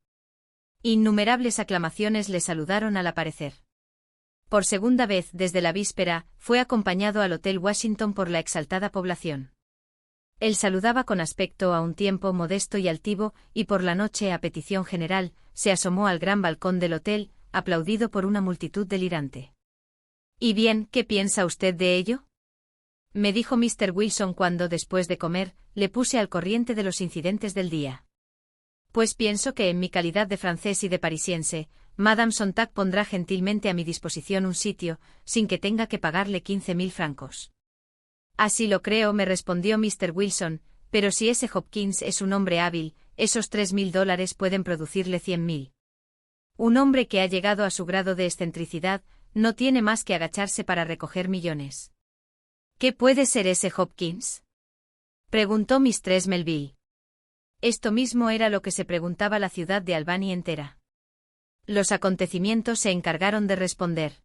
Innumerables aclamaciones le saludaron al aparecer. Por segunda vez desde la víspera, fue acompañado al Hotel Washington por la exaltada población. Él saludaba con aspecto a un tiempo modesto y altivo, y por la noche, a petición general, se asomó al gran balcón del hotel, aplaudido por una multitud delirante. ¿Y bien, qué piensa usted de ello?, me dijo Mr. Wilson cuando, después de comer, le puse al corriente de los incidentes del día. Pues pienso que en mi calidad de francés y de parisiense, Madame Sontag pondrá gentilmente a mi disposición un sitio, sin que tenga que pagarle 15.000 francos. Así lo creo, me respondió Mr. Wilson, pero si ese Hopkins es un hombre hábil, esos $3000 pueden producirle 100.000. Un hombre que ha llegado a su grado de excentricidad, no tiene más que agacharse para recoger millones. ¿Qué puede ser ese Hopkins?, preguntó Mistress Melville. Esto mismo era lo que se preguntaba la ciudad de Albany entera. Los acontecimientos se encargaron de responder.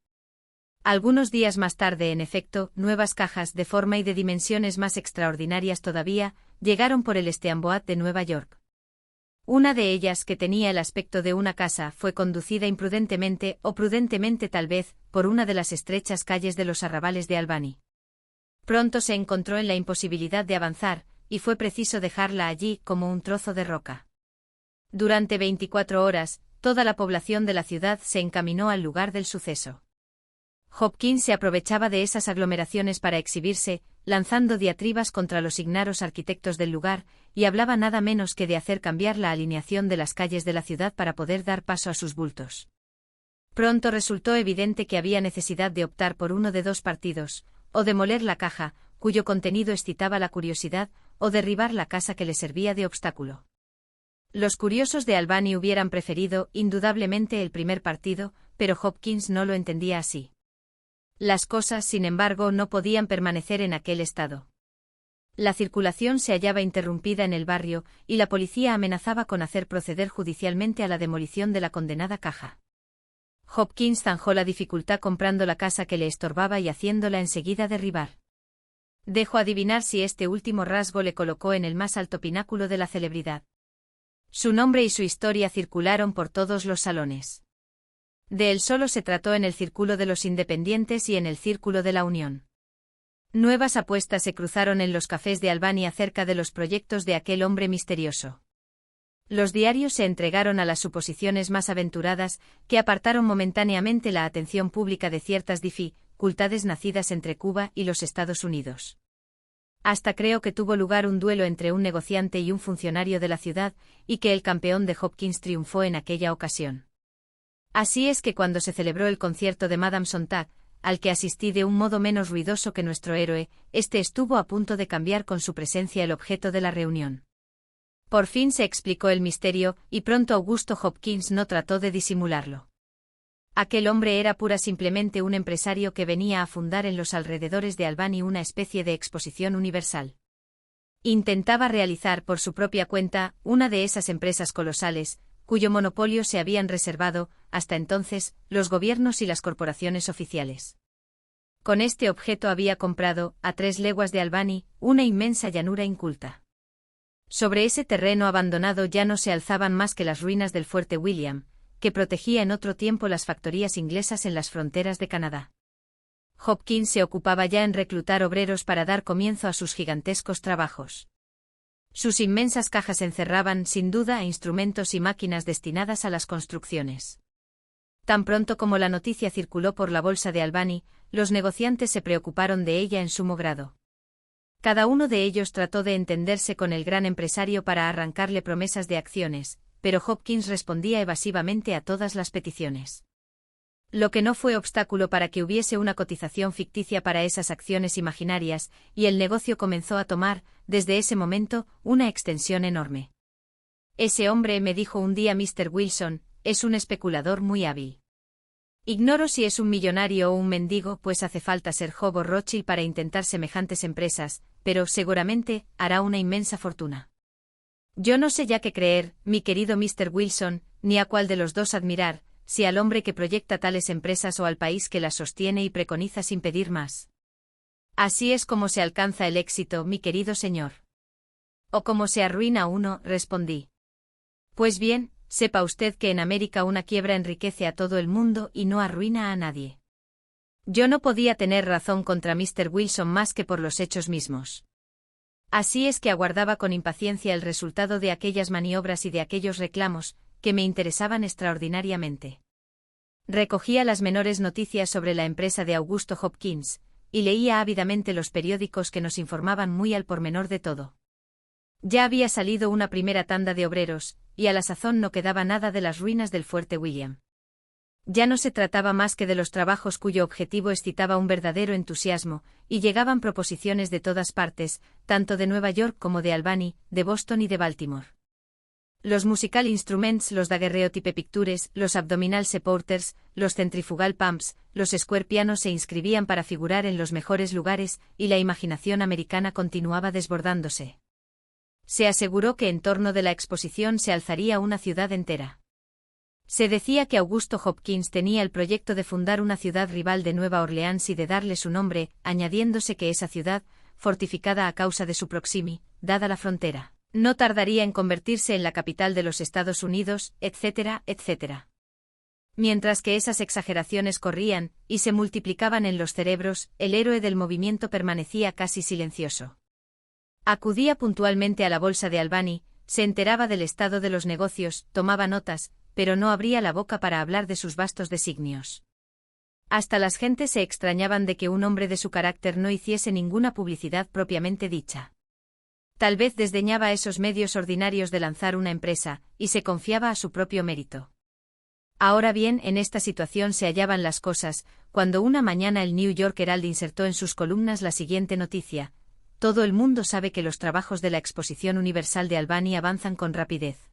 Algunos días más tarde, en efecto, nuevas cajas de forma y de dimensiones más extraordinarias todavía, llegaron por el Steamboat de Nueva York. Una de ellas, que tenía el aspecto de una casa, fue conducida imprudentemente, o prudentemente tal vez, por una de las estrechas calles de los arrabales de Albany. Pronto se encontró en la imposibilidad de avanzar, y fue preciso dejarla allí como un trozo de roca. Durante 24 horas, toda la población de la ciudad se encaminó al lugar del suceso. Hopkins se aprovechaba de esas aglomeraciones para exhibirse, lanzando diatribas contra los ignaros arquitectos del lugar, y hablaba nada menos que de hacer cambiar la alineación de las calles de la ciudad para poder dar paso a sus bultos. Pronto resultó evidente que había necesidad de optar por uno de dos partidos, o demoler la caja, cuyo contenido excitaba la curiosidad, o derribar la casa que le servía de obstáculo. Los curiosos de Albany hubieran preferido, indudablemente, el primer partido, pero Hopkins no lo entendía así. Las cosas, sin embargo, no podían permanecer en aquel estado. La circulación se hallaba interrumpida en el barrio, y la policía amenazaba con hacer proceder judicialmente a la demolición de la condenada caja. Hopkins zanjó la dificultad comprando la casa que le estorbaba y haciéndola enseguida derribar. Dejó adivinar si este último rasgo le colocó en el más alto pináculo de la celebridad. Su nombre y su historia circularon por todos los salones. De él solo se trató en el círculo de los independientes y en el círculo de la Unión. Nuevas apuestas se cruzaron en los cafés de Albany acerca de los proyectos de aquel hombre misterioso. Los diarios se entregaron a las suposiciones más aventuradas, que apartaron momentáneamente la atención pública de ciertas dificultades nacidas entre Cuba y los Estados Unidos. Hasta creo que tuvo lugar un duelo entre un negociante y un funcionario de la ciudad, y que el campeón de Hopkins triunfó en aquella ocasión. Así es que cuando se celebró el concierto de Madame Sontag, al que asistí de un modo menos ruidoso que nuestro héroe, este estuvo a punto de cambiar con su presencia el objeto de la reunión. Por fin se explicó el misterio, y pronto Augusto Hopkins no trató de disimularlo. Aquel hombre era pura simplemente un empresario que venía a fundar en los alrededores de Albany una especie de exposición universal. Intentaba realizar por su propia cuenta una de esas empresas colosales, cuyo monopolio se habían reservado, hasta entonces, los gobiernos y las corporaciones oficiales. Con este objeto había comprado, a 3 leguas de Albany, una inmensa llanura inculta. Sobre ese terreno abandonado ya no se alzaban más que las ruinas del fuerte William, que protegía en otro tiempo las factorías inglesas en las fronteras de Canadá. Hopkins se ocupaba ya en reclutar obreros para dar comienzo a sus gigantescos trabajos. Sus inmensas cajas encerraban, sin duda, instrumentos y máquinas destinadas a las construcciones. Tan pronto como la noticia circuló por la bolsa de Albany, los negociantes se preocuparon de ella en sumo grado. Cada uno de ellos trató de entenderse con el gran empresario para arrancarle promesas de acciones, pero Hopkins respondía evasivamente a todas las peticiones. Lo que no fue obstáculo para que hubiese una cotización ficticia para esas acciones imaginarias, y el negocio comenzó a tomar, desde ese momento, una extensión enorme. Ese hombre, me dijo un día Mr. Wilson, es un especulador muy hábil. Ignoro si es un millonario o un mendigo, pues hace falta ser Job o Rothschild para intentar semejantes empresas, pero, seguramente, hará una inmensa fortuna. Yo no sé ya qué creer, mi querido Mr. Wilson, ni a cuál de los dos admirar, si al hombre que proyecta tales empresas o al país que las sostiene y preconiza sin pedir más. Así es como se alcanza el éxito, mi querido señor. O como se arruina uno, respondí. Pues bien, sepa usted que en América una quiebra enriquece a todo el mundo y no arruina a nadie. Yo no podía tener razón contra Mr. Wilson más que por los hechos mismos. Así es que aguardaba con impaciencia el resultado de aquellas maniobras y de aquellos reclamos, que me interesaban extraordinariamente. Recogía las menores noticias sobre la empresa de Augusto Hopkins, y leía ávidamente los periódicos que nos informaban muy al pormenor de todo. Ya había salido una primera tanda de obreros, y a la sazón no quedaba nada de las ruinas del fuerte William. Ya no se trataba más que de los trabajos cuyo objetivo excitaba un verdadero entusiasmo, y llegaban proposiciones de todas partes, tanto de Nueva York como de Albany, de Boston y de Baltimore. Los musical instruments, los daguerreotype pictures, los abdominal supporters, los centrifugal pumps, los square pianos se inscribían para figurar en los mejores lugares, y la imaginación americana continuaba desbordándose. Se aseguró que en torno de la exposición se alzaría una ciudad entera. Se decía que Augusto Hopkins tenía el proyecto de fundar una ciudad rival de Nueva Orleans y de darle su nombre, añadiéndose que esa ciudad, fortificada a causa de su proximi, dada la frontera, no tardaría en convertirse en la capital de los Estados Unidos, etcétera, etcétera. Mientras que esas exageraciones corrían, y se multiplicaban en los cerebros, el héroe del movimiento permanecía casi silencioso. Acudía puntualmente a la bolsa de Albany, se enteraba del estado de los negocios, tomaba notas, pero no abría la boca para hablar de sus vastos designios. Hasta las gentes se extrañaban de que un hombre de su carácter no hiciese ninguna publicidad propiamente dicha. Tal vez desdeñaba esos medios ordinarios de lanzar una empresa, y se confiaba a su propio mérito. Ahora bien, en esta situación se hallaban las cosas, cuando una mañana el New York Herald insertó en sus columnas la siguiente noticia: todo el mundo sabe que los trabajos de la Exposición Universal de Albany avanzan con rapidez.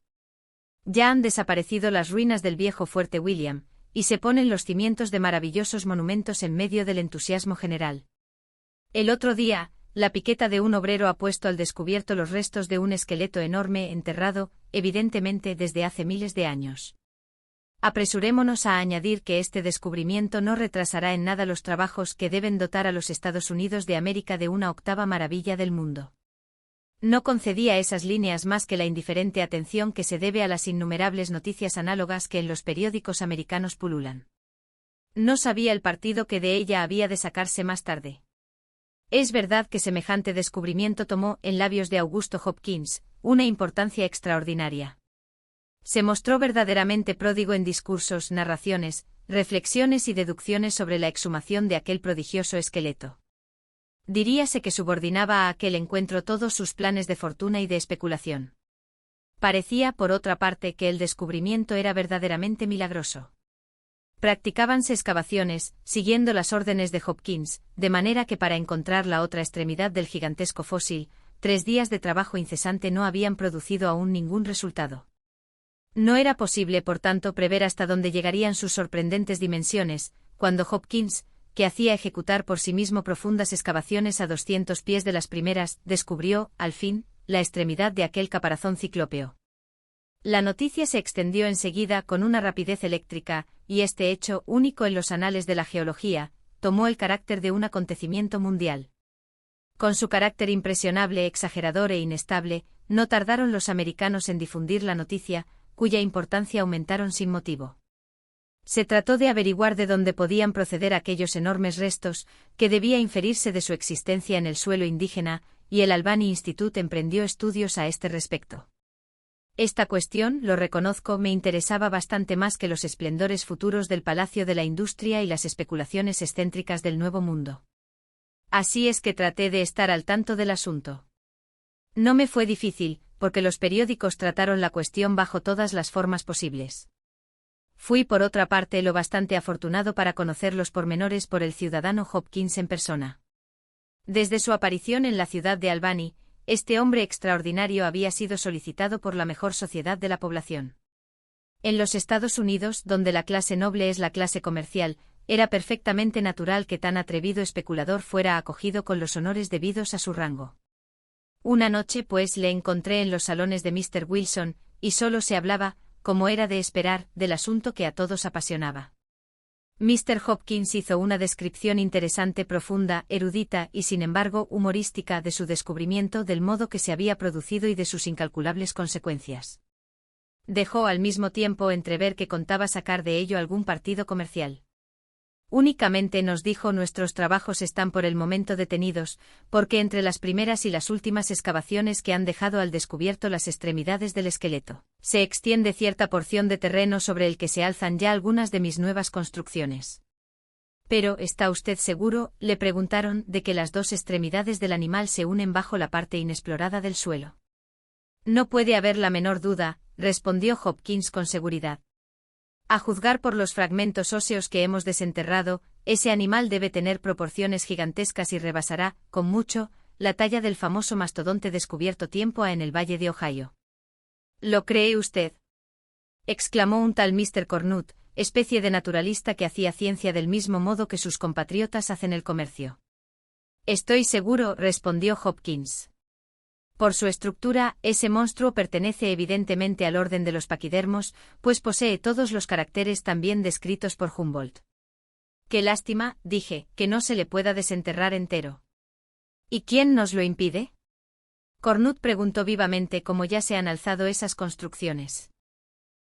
Ya han desaparecido las ruinas del viejo fuerte William, y se ponen los cimientos de maravillosos monumentos en medio del entusiasmo general. El otro día, la piqueta de un obrero ha puesto al descubierto los restos de un esqueleto enorme enterrado, evidentemente desde hace miles de años. Apresurémonos a añadir que este descubrimiento no retrasará en nada los trabajos que deben dotar a los Estados Unidos de América de una octava maravilla del mundo. No concedía a esas líneas más que la indiferente atención que se debe a las innumerables noticias análogas que en los periódicos americanos pululan. No sabía el partido que de ella había de sacarse más tarde. Es verdad que semejante descubrimiento tomó, en labios de Augusto Hopkins, una importancia extraordinaria. Se mostró verdaderamente pródigo en discursos, narraciones, reflexiones y deducciones sobre la exhumación de aquel prodigioso esqueleto. Diríase que subordinaba a aquel encuentro todos sus planes de fortuna y de especulación. Parecía, por otra parte, que el descubrimiento era verdaderamente milagroso. Practicábanse excavaciones, siguiendo las órdenes de Hopkins, de manera que para encontrar la otra extremidad del gigantesco fósil, 3 días de trabajo incesante no habían producido aún ningún resultado. No era posible, por tanto, prever hasta dónde llegarían sus sorprendentes dimensiones, cuando Hopkins, que hacía ejecutar por sí mismo profundas excavaciones a 200 pies de las primeras, descubrió, al fin, la extremidad de aquel caparazón ciclópeo. La noticia se extendió enseguida con una rapidez eléctrica, y este hecho, único en los anales de la geología, tomó el carácter de un acontecimiento mundial. Con su carácter impresionable, exagerador e inestable, no tardaron los americanos en difundir la noticia, cuya importancia aumentaron sin motivo. Se trató de averiguar de dónde podían proceder aquellos enormes restos, que debía inferirse de su existencia en el suelo indígena, y el Albany Institute emprendió estudios a este respecto. Esta cuestión, lo reconozco, me interesaba bastante más que los esplendores futuros del Palacio de la Industria y las especulaciones excéntricas del Nuevo Mundo. Así es que traté de estar al tanto del asunto. No me fue difícil, porque los periódicos trataron la cuestión bajo todas las formas posibles. Fui por otra parte lo bastante afortunado para conocer los pormenores por el ciudadano Hopkins en persona. Desde su aparición en la ciudad de Albany, este hombre extraordinario había sido solicitado por la mejor sociedad de la población. En los Estados Unidos, donde la clase noble es la clase comercial, era perfectamente natural que tan atrevido especulador fuera acogido con los honores debidos a su rango. Una noche, pues, le encontré en los salones de Mr. Wilson, y solo se hablaba, como era de esperar, del asunto que a todos apasionaba. Mr. Hopkins hizo una descripción interesante, profunda, erudita y sin embargo humorística de su descubrimiento, del modo que se había producido y de sus incalculables consecuencias. Dejó al mismo tiempo entrever que contaba sacar de ello algún partido comercial. Únicamente nos dijo: nuestros trabajos están por el momento detenidos, porque entre las primeras y las últimas excavaciones que han dejado al descubierto las extremidades del esqueleto, se extiende cierta porción de terreno sobre el que se alzan ya algunas de mis nuevas construcciones. Pero, ¿está usted seguro?, le preguntaron, de que las dos extremidades del animal se unen bajo la parte inexplorada del suelo. No puede haber la menor duda, respondió Hopkins con seguridad. A juzgar por los fragmentos óseos que hemos desenterrado, ese animal debe tener proporciones gigantescas y rebasará, con mucho, la talla del famoso mastodonte descubierto tiempo ha en el Valle de Ohio. ¿Lo cree usted?, exclamó un tal Mr. Cornut, especie de naturalista que hacía ciencia del mismo modo que sus compatriotas hacen el comercio. Estoy seguro, respondió Hopkins. Por su estructura, ese monstruo pertenece evidentemente al orden de los paquidermos, pues posee todos los caracteres también descritos por Humboldt. Qué lástima, dije, que no se le pueda desenterrar entero. ¿Y quién nos lo impide?, Cornut preguntó vivamente, como ya se han alzado esas construcciones.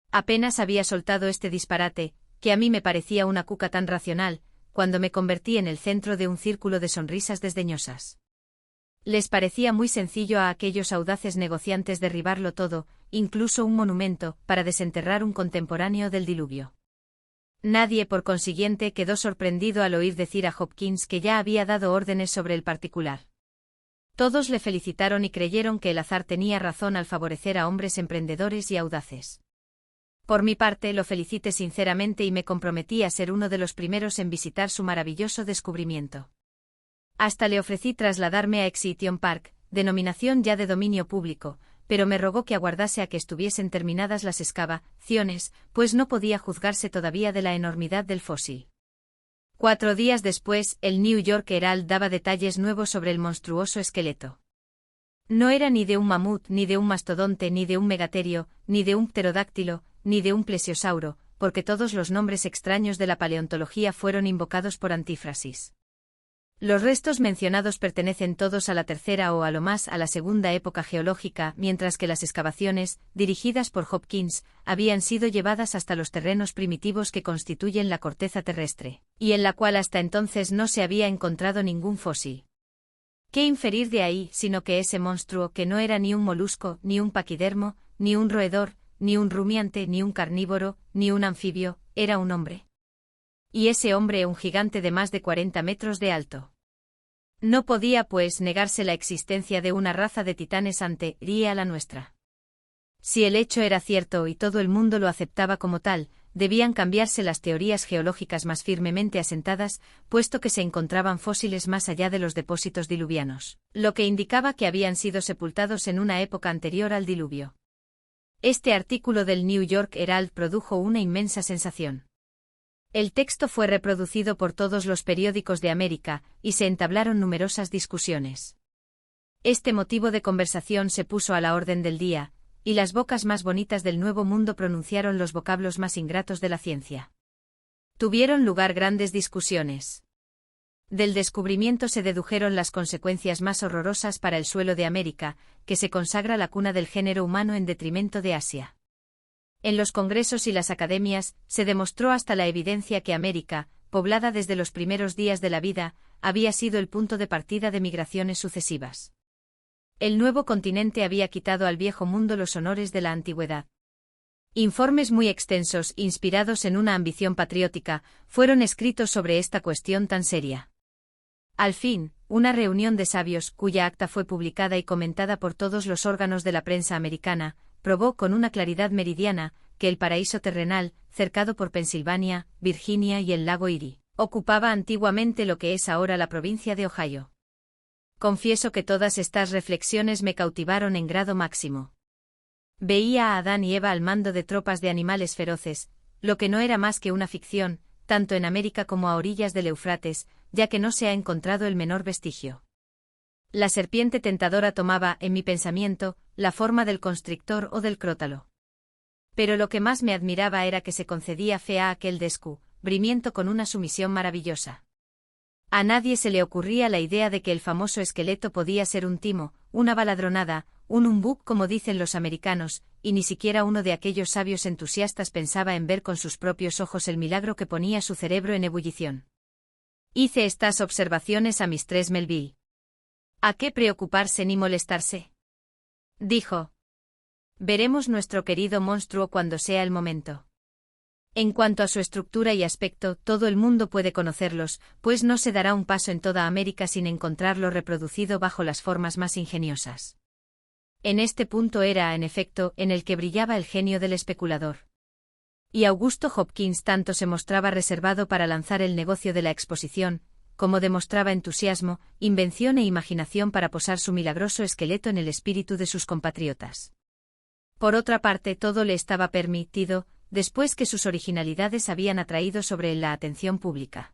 Apenas había soltado este disparate, que a mí me parecía una cuca tan racional, cuando me convertí en el centro de un círculo de sonrisas desdeñosas. Les parecía muy sencillo a aquellos audaces negociantes derribarlo todo, incluso un monumento, para desenterrar un contemporáneo del diluvio. Nadie, por consiguiente, quedó sorprendido al oír decir a Hopkins que ya había dado órdenes sobre el particular. Todos le felicitaron y creyeron que el azar tenía razón al favorecer a hombres emprendedores y audaces. Por mi parte, lo felicité sinceramente y me comprometí a ser uno de los primeros en visitar su maravilloso descubrimiento. Hasta le ofrecí trasladarme a Exhibition Park, denominación ya de dominio público, pero me rogó que aguardase a que estuviesen terminadas las excavaciones, pues no podía juzgarse todavía de la enormidad del fósil. 4 días después, el New York Herald daba detalles nuevos sobre el monstruoso esqueleto. No era ni de un mamut, ni de un mastodonte, ni de un megaterio, ni de un pterodáctilo, ni de un plesiosauro, porque todos los nombres extraños de la paleontología fueron invocados por antífrasis. Los restos mencionados pertenecen todos a la tercera o a lo más a la segunda época geológica, mientras que las excavaciones, dirigidas por Hopkins, habían sido llevadas hasta los terrenos primitivos que constituyen la corteza terrestre, y en la cual hasta entonces no se había encontrado ningún fósil. ¿Qué inferir de ahí, sino que ese monstruo, que no era ni un molusco, ni un paquidermo, ni un roedor, ni un rumiante, ni un carnívoro, ni un anfibio, era un hombre? Y ese hombre un gigante de más de 40 metros de alto. No podía, pues, negarse la existencia de una raza de titanes anterior a la nuestra. Si el hecho era cierto y todo el mundo lo aceptaba como tal, debían cambiarse las teorías geológicas más firmemente asentadas, puesto que se encontraban fósiles más allá de los depósitos diluvianos, lo que indicaba que habían sido sepultados en una época anterior al diluvio. Este artículo del New York Herald produjo una inmensa sensación. El texto fue reproducido por todos los periódicos de América, y se entablaron numerosas discusiones. Este motivo de conversación se puso a la orden del día, y las bocas más bonitas del Nuevo Mundo pronunciaron los vocablos más ingratos de la ciencia. Tuvieron lugar grandes discusiones. Del descubrimiento se dedujeron las consecuencias más horrorosas para el suelo de América, que se consagra la cuna del género humano en detrimento de Asia. En los congresos y las academias, se demostró hasta la evidencia que América, poblada desde los primeros días de la vida, había sido el punto de partida de migraciones sucesivas. El nuevo continente había quitado al viejo mundo los honores de la antigüedad. Informes muy extensos, inspirados en una ambición patriótica, fueron escritos sobre esta cuestión tan seria. Al fin, una reunión de sabios, cuya acta fue publicada y comentada por todos los órganos de la prensa americana, probó con una claridad meridiana que el paraíso terrenal, cercado por Pensilvania, Virginia y el lago Erie, ocupaba antiguamente lo que es ahora la provincia de Ohio. Confieso que todas estas reflexiones me cautivaron en grado máximo. Veía a Adán y Eva al mando de tropas de animales feroces, lo que no era más que una ficción, tanto en América como a orillas del Eufrates, ya que no se ha encontrado el menor vestigio. La serpiente tentadora tomaba, en mi pensamiento, la forma del constrictor o del crótalo. Pero lo que más me admiraba era que se concedía fe a aquel descubrimiento con una sumisión maravillosa. A nadie se le ocurría la idea de que el famoso esqueleto podía ser un timo, una baladronada, un humbug como dicen los americanos, y ni siquiera uno de aquellos sabios entusiastas pensaba en ver con sus propios ojos el milagro que ponía su cerebro en ebullición. Hice estas observaciones a Mistress Melville. ¿A qué preocuparse ni molestarse?, dijo. Veremos nuestro querido monstruo cuando sea el momento. En cuanto a su estructura y aspecto, todo el mundo puede conocerlos, pues no se dará un paso en toda América sin encontrarlo reproducido bajo las formas más ingeniosas. En este punto era, en efecto, en el que brillaba el genio del especulador. Y Augusto Hopkins tanto se mostraba reservado para lanzar el negocio de la exposición, como demostraba entusiasmo, invención e imaginación para posar su milagroso esqueleto en el espíritu de sus compatriotas. Por otra parte, todo le estaba permitido, después que sus originalidades habían atraído sobre él la atención pública.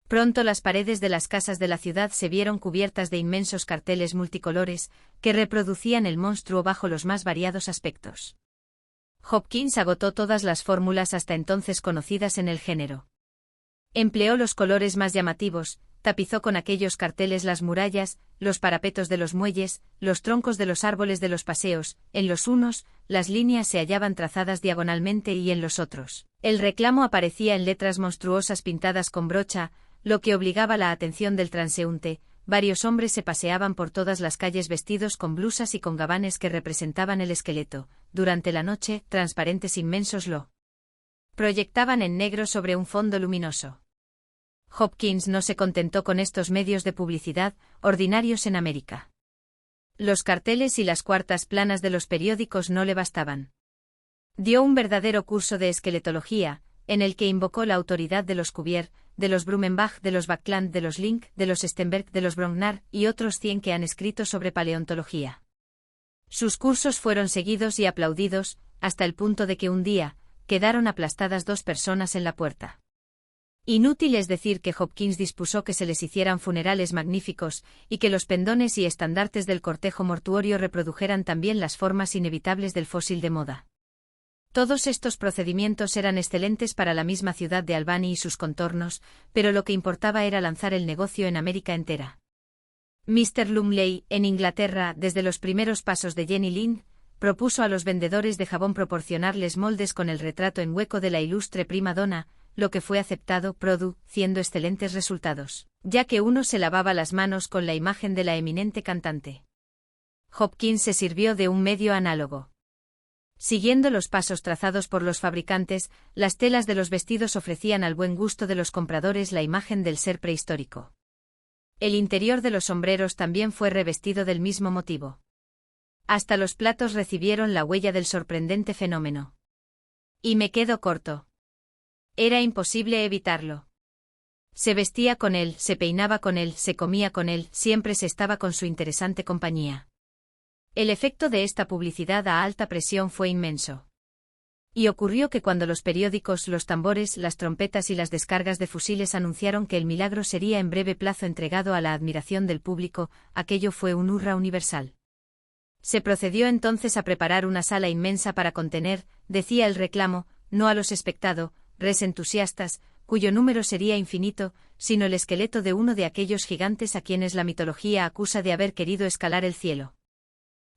Pronto las paredes de las casas de la ciudad se vieron cubiertas de inmensos carteles multicolores, que reproducían el monstruo bajo los más variados aspectos. Hopkins agotó todas las fórmulas hasta entonces conocidas en el género. Empleó los colores más llamativos, tapizó con aquellos carteles las murallas, los parapetos de los muelles, los troncos de los árboles de los paseos, en los unos, las líneas se hallaban trazadas diagonalmente y en los otros, el reclamo aparecía en letras monstruosas pintadas con brocha, lo que obligaba la atención del transeúnte. Varios hombres se paseaban por todas las calles vestidos con blusas y con gabanes que representaban el esqueleto. Durante la noche, transparentes inmensos lo proyectaban en negro sobre un fondo luminoso. Hopkins no se contentó con estos medios de publicidad, ordinarios en América. Los carteles y las cuartas planas de los periódicos no le bastaban. Dio un verdadero curso de esqueletología, en el que invocó la autoridad de los Cuvier, de los Blumenbach, de los Backlund, de los Link, de los Stenberg, de los Brongnar y otros 100 que han escrito sobre paleontología. Sus cursos fueron seguidos y aplaudidos, hasta el punto de que un día, quedaron aplastadas 2 personas en la puerta. Inútil es decir que Hopkins dispuso que se les hicieran funerales magníficos, y que los pendones y estandartes del cortejo mortuorio reprodujeran también las formas inevitables del fósil de moda. Todos estos procedimientos eran excelentes para la misma ciudad de Albany y sus contornos, pero lo que importaba era lanzar el negocio en América entera. Mr. Lumley, en Inglaterra, desde los primeros pasos de Jenny Lind, propuso a los vendedores de jabón proporcionarles moldes con el retrato en hueco de la ilustre prima donna, lo que fue aceptado, produciendo excelentes resultados, ya que uno se lavaba las manos con la imagen de la eminente cantante. Hopkins se sirvió de un medio análogo. Siguiendo los pasos trazados por los fabricantes, las telas de los vestidos ofrecían al buen gusto de los compradores la imagen del ser prehistórico. El interior de los sombreros también fue revestido del mismo motivo. Hasta los platos recibieron la huella del sorprendente fenómeno. Y me quedo corto. Era imposible evitarlo. Se vestía con él, se peinaba con él, se comía con él, siempre se estaba con su interesante compañía. El efecto de esta publicidad a alta presión fue inmenso. Y ocurrió que cuando los periódicos, los tambores, las trompetas y las descargas de fusiles anunciaron que el milagro sería en breve plazo entregado a la admiración del público, aquello fue un hurra universal. Se procedió entonces a preparar una sala inmensa para contener, decía el reclamo, no a los espectadores entusiastas, cuyo número sería infinito, sino el esqueleto de uno de aquellos gigantes a quienes la mitología acusa de haber querido escalar el cielo.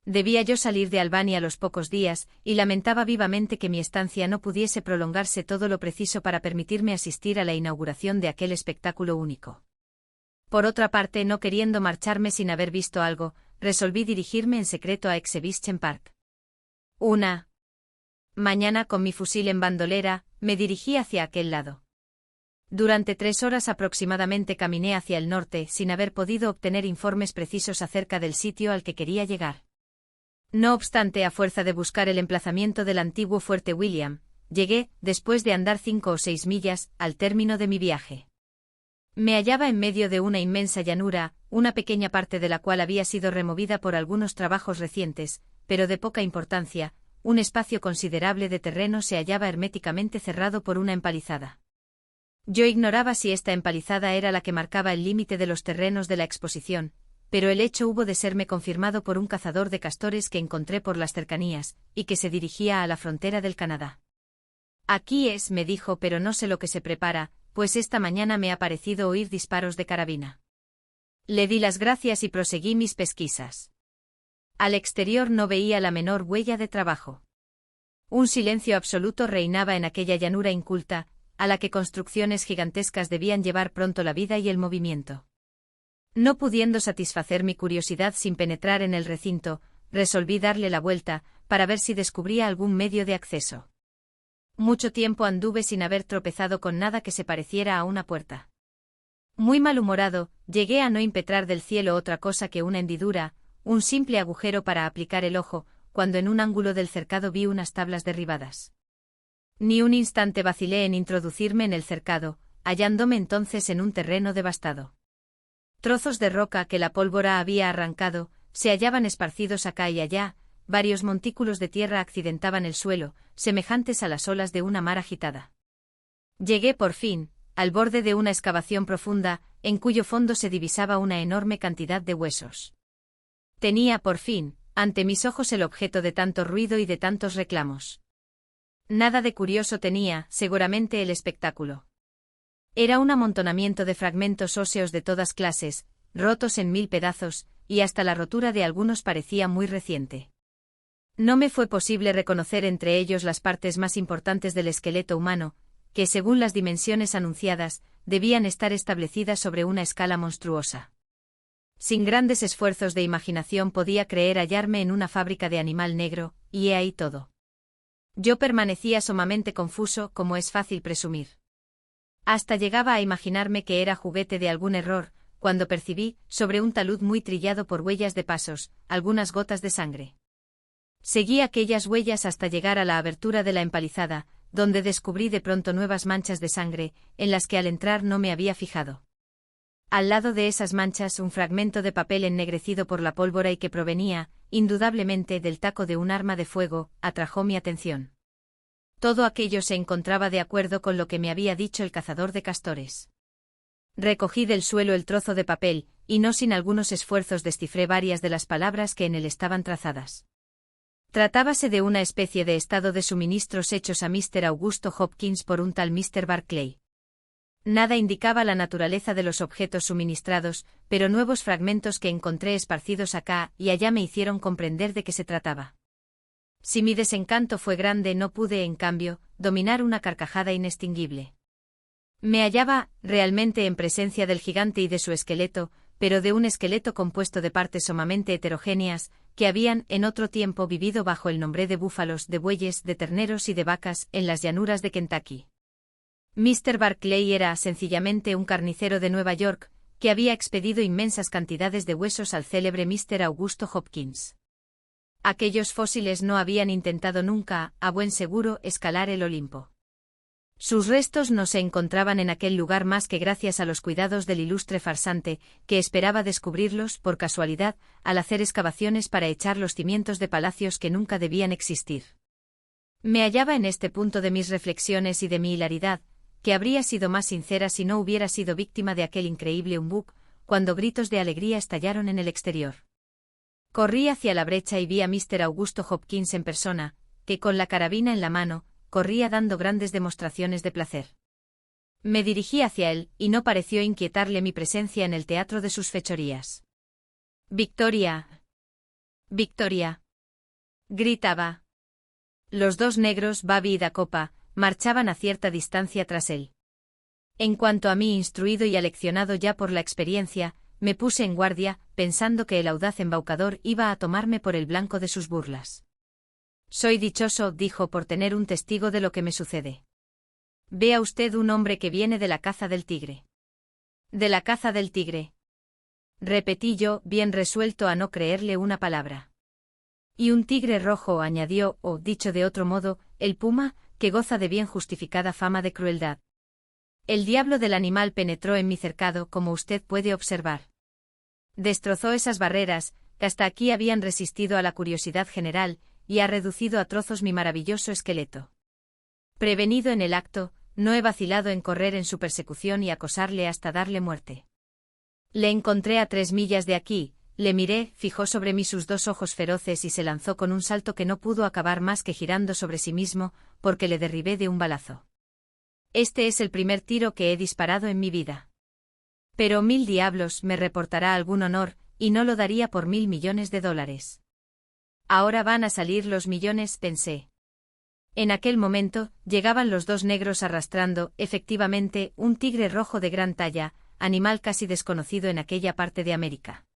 Debía yo salir de Albany a los pocos días, y lamentaba vivamente que mi estancia no pudiese prolongarse todo lo preciso para permitirme asistir a la inauguración de aquel espectáculo único. Por otra parte, no queriendo marcharme sin haber visto algo, resolví dirigirme en secreto a Exhibition Park. Una mañana, con mi fusil en bandolera, me dirigí hacia aquel lado. Durante 3 horas aproximadamente caminé hacia el norte, sin haber podido obtener informes precisos acerca del sitio al que quería llegar. No obstante, a fuerza de buscar el emplazamiento del antiguo fuerte William, llegué, después de andar 5 o 6 millas, al término de mi viaje. Me hallaba en medio de una inmensa llanura, una pequeña parte de la cual había sido removida por algunos trabajos recientes, pero de poca importancia. Un espacio considerable de terreno se hallaba herméticamente cerrado por una empalizada. Yo ignoraba si esta empalizada era la que marcaba el límite de los terrenos de la exposición, pero el hecho hubo de serme confirmado por un cazador de castores que encontré por las cercanías, y que se dirigía a la frontera del Canadá. Aquí es, me dijo, pero no sé lo que se prepara, pues esta mañana me ha parecido oír disparos de carabina. Le di las gracias y proseguí mis pesquisas. Al exterior no veía la menor huella de trabajo. Un silencio absoluto reinaba en aquella llanura inculta, a la que construcciones gigantescas debían llevar pronto la vida y el movimiento. No pudiendo satisfacer mi curiosidad sin penetrar en el recinto, resolví darle la vuelta, para ver si descubría algún medio de acceso. Mucho tiempo anduve sin haber tropezado con nada que se pareciera a una puerta. Muy malhumorado, llegué a no impetrar del cielo otra cosa que una hendidura, un simple agujero para aplicar el ojo, cuando en un ángulo del cercado vi unas tablas derribadas. Ni un instante vacilé en introducirme en el cercado, hallándome entonces en un terreno devastado. Trozos de roca que la pólvora había arrancado, se hallaban esparcidos acá y allá, varios montículos de tierra accidentaban el suelo, semejantes a las olas de una mar agitada. Llegué por fin, al borde de una excavación profunda, en cuyo fondo se divisaba una enorme cantidad de huesos. Tenía, por fin, ante mis ojos el objeto de tanto ruido y de tantos reclamos. Nada de curioso tenía, seguramente, el espectáculo. Era un amontonamiento de fragmentos óseos de todas clases, rotos en 1000 pedazos, y hasta la rotura de algunos parecía muy reciente. No me fue posible reconocer entre ellos las partes más importantes del esqueleto humano, que, según las dimensiones anunciadas, debían estar establecidas sobre una escala monstruosa. Sin grandes esfuerzos de imaginación podía creer hallarme en una fábrica de animal negro, y he ahí todo. Yo permanecía sumamente confuso, como es fácil presumir. Hasta llegaba a imaginarme que era juguete de algún error, cuando percibí, sobre un talud muy trillado por huellas de pasos, algunas gotas de sangre. Seguí aquellas huellas hasta llegar a la abertura de la empalizada, donde descubrí de pronto nuevas manchas de sangre, en las que al entrar no me había fijado. Al lado de esas manchas un fragmento de papel ennegrecido por la pólvora y que provenía, indudablemente, del taco de un arma de fuego, atrajo mi atención. Todo aquello se encontraba de acuerdo con lo que me había dicho el cazador de castores. Recogí del suelo el trozo de papel, y no sin algunos esfuerzos descifré varias de las palabras que en él estaban trazadas. Tratábase de una especie de estado de suministros hechos a Mr. Augusto Hopkins por un tal Mr. Barclay. Nada indicaba la naturaleza de los objetos suministrados, pero nuevos fragmentos que encontré esparcidos acá y allá me hicieron comprender de qué se trataba. Si mi desencanto fue grande, no pude, en cambio, dominar una carcajada inextinguible. Me hallaba, realmente, en presencia del gigante y de su esqueleto, pero de un esqueleto compuesto de partes sumamente heterogéneas, que habían, en otro tiempo, vivido bajo el nombre de búfalos, de bueyes, de terneros y de vacas, en las llanuras de Kentucky. Mr. Barclay era, sencillamente, un carnicero de Nueva York, que había expedido inmensas cantidades de huesos al célebre Mr. Augusto Hopkins. Aquellos fósiles no habían intentado nunca, a buen seguro, escalar el Olimpo. Sus restos no se encontraban en aquel lugar más que gracias a los cuidados del ilustre farsante, que esperaba descubrirlos, por casualidad, al hacer excavaciones para echar los cimientos de palacios que nunca debían existir. Me hallaba en este punto de mis reflexiones y de mi hilaridad, que habría sido más sincera si no hubiera sido víctima de aquel increíble humbug, cuando gritos de alegría estallaron en el exterior. Corrí hacia la brecha y vi a Mr. Augusto Hopkins en persona, que con la carabina en la mano, corría dando grandes demostraciones de placer. Me dirigí hacia él, y no pareció inquietarle mi presencia en el teatro de sus fechorías. «Victoria. Victoria», gritaba. Los dos negros, Bobby y Dacopa, marchaban a cierta distancia tras él. En cuanto a mí, instruido y aleccionado ya por la experiencia, me puse en guardia, pensando que el audaz embaucador iba a tomarme por el blanco de sus burlas. «Soy dichoso», dijo, «por tener un testigo de lo que me sucede. Vea usted un hombre que viene de la caza del tigre». «¿De la caza del tigre?», repetí yo, bien resuelto a no creerle una palabra. «Y un tigre rojo», añadió, o, dicho de otro modo, el puma, que goza de bien justificada fama de crueldad. El diablo del animal penetró en mi cercado, como usted puede observar. Destrozó esas barreras, que hasta aquí habían resistido a la curiosidad general, y ha reducido a trozos mi maravilloso esqueleto. Prevenido en el acto, no he vacilado en correr en su persecución y acosarle hasta darle muerte. Le encontré a 3 millas de aquí, le miré, fijó sobre mí sus 2 ojos feroces y se lanzó con un salto que no pudo acabar más que girando sobre sí mismo, porque le derribé de un balazo. Este es el primer tiro que he disparado en mi vida. Pero 1000 diablos, me reportará algún honor, y no lo daría por 1000 millones de dólares. Ahora van a salir los millones, pensé. En aquel momento, llegaban los 2 negros arrastrando, efectivamente, un tigre rojo de gran talla, animal casi desconocido en aquella parte de América.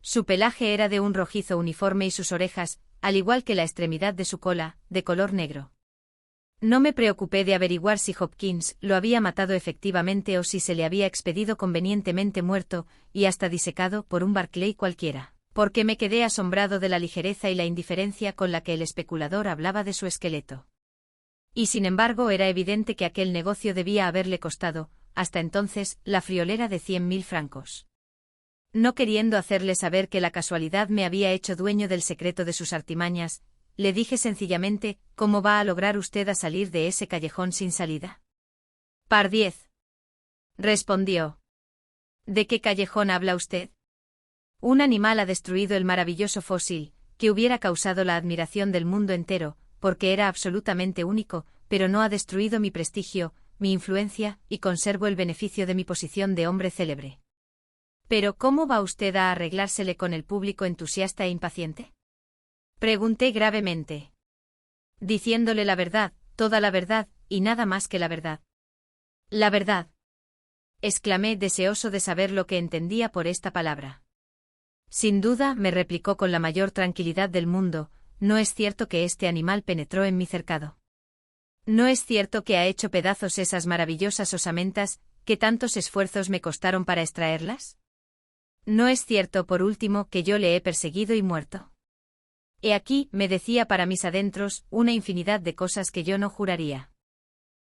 Su pelaje era de un rojizo uniforme y sus orejas, al igual que la extremidad de su cola, de color negro. No me preocupé de averiguar si Hopkins lo había matado efectivamente o si se le había expedido convenientemente muerto, y hasta disecado, por un Barclay cualquiera, porque me quedé asombrado de la ligereza y la indiferencia con la que el especulador hablaba de su esqueleto. Y sin embargo era evidente que aquel negocio debía haberle costado, hasta entonces, la friolera de 100.000 francos. No queriendo hacerle saber que la casualidad me había hecho dueño del secreto de sus artimañas, le dije sencillamente, «¿Cómo va a lograr usted a salir de ese callejón sin salida?». «Pardiez», respondió. «¿De qué callejón habla usted?». «Un animal ha destruido el maravilloso fósil, que hubiera causado la admiración del mundo entero, porque era absolutamente único, pero no ha destruido mi prestigio, mi influencia, y conservo el beneficio de mi posición de hombre célebre». «Pero ¿cómo va usted a arreglársele con el público entusiasta e impaciente?», pregunté gravemente. «Diciéndole la verdad, toda la verdad, y nada más que la verdad». «¿La verdad?», exclamé, deseoso de saber lo que entendía por esta palabra. «Sin duda», me replicó con la mayor tranquilidad del mundo, «no es cierto que este animal penetró en mi cercado. No es cierto que ha hecho pedazos esas maravillosas osamentas, que tantos esfuerzos me costaron para extraerlas. No es cierto, por último, que yo le he perseguido y muerto. He aquí», me decía para mis adentros, «una infinidad de cosas que yo no juraría».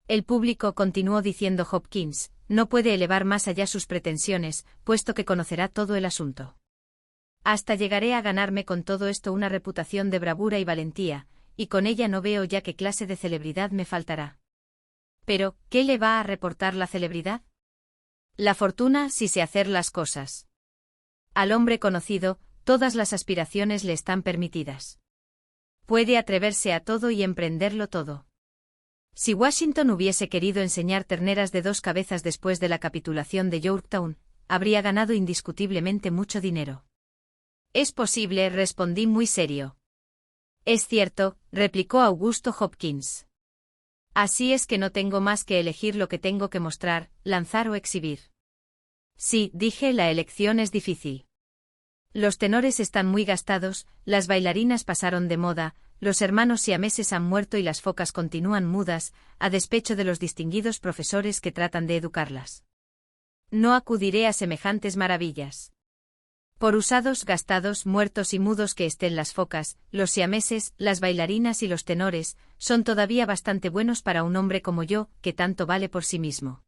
El público, continuó diciendo Hopkins, no puede elevar más allá sus pretensiones, puesto que conocerá todo el asunto. Hasta llegaré a ganarme con todo esto una reputación de bravura y valentía, y con ella no veo ya qué clase de celebridad me faltará. Pero, ¿qué le va a reportar la celebridad? La fortuna, si sé hacer las cosas. Al hombre conocido, todas las aspiraciones le están permitidas. Puede atreverse a todo y emprenderlo todo. Si Washington hubiese querido enseñar terneras de 2 cabezas después de la capitulación de Yorktown, habría ganado indiscutiblemente mucho dinero. «Es posible», respondí muy serio. «Es cierto», replicó Augusto Hopkins. «Así es que no tengo más que elegir lo que tengo que mostrar, lanzar o exhibir». «Sí», dije, «la elección es difícil. Los tenores están muy gastados, las bailarinas pasaron de moda, los hermanos siameses han muerto y las focas continúan mudas, a despecho de los distinguidos profesores que tratan de educarlas. No acudiré a semejantes maravillas. Por usados, gastados, muertos y mudos que estén las focas, los siameses, las bailarinas y los tenores, son todavía bastante buenos para un hombre como yo, que tanto vale por sí mismo.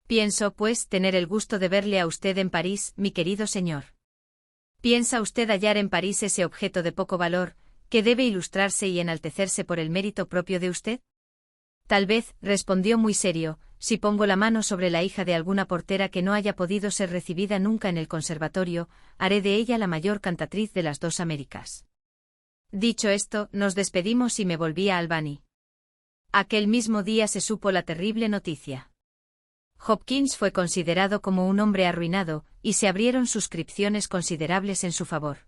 Pienso, pues, tener el gusto de verle a usted en París, mi querido señor. ¿Piensa usted hallar en París ese objeto de poco valor, que debe ilustrarse y enaltecerse por el mérito propio de usted? Tal vez, respondió muy serio, si pongo la mano sobre la hija de alguna portera que no haya podido ser recibida nunca en el conservatorio, haré de ella la mayor cantatriz de las 2 Américas. Dicho esto, nos despedimos y me volví a Albany. Aquel mismo día se supo la terrible noticia. Hopkins fue considerado como un hombre arruinado, y se abrieron suscripciones considerables en su favor.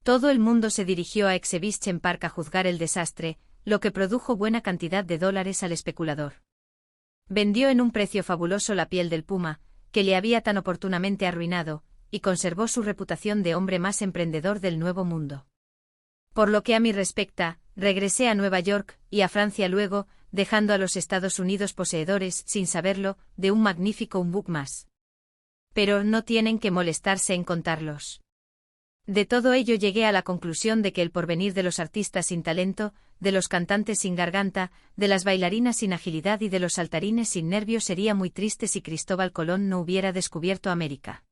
Todo el mundo se dirigió a Exhibition Park a juzgar el desastre, lo que produjo buena cantidad de dólares al especulador. Vendió en un precio fabuloso la piel del puma, que le había tan oportunamente arruinado, y conservó su reputación de hombre más emprendedor del Nuevo Mundo. Por lo que a mí respecta, regresé a Nueva York, y a Francia luego, dejando a los Estados Unidos poseedores, sin saberlo, de un magnífico humbug más. Pero no tienen que molestarse en contarlos. De todo ello llegué a la conclusión de que el porvenir de los artistas sin talento, de los cantantes sin garganta, de las bailarinas sin agilidad y de los saltarines sin nervios sería muy triste si Cristóbal Colón no hubiera descubierto América.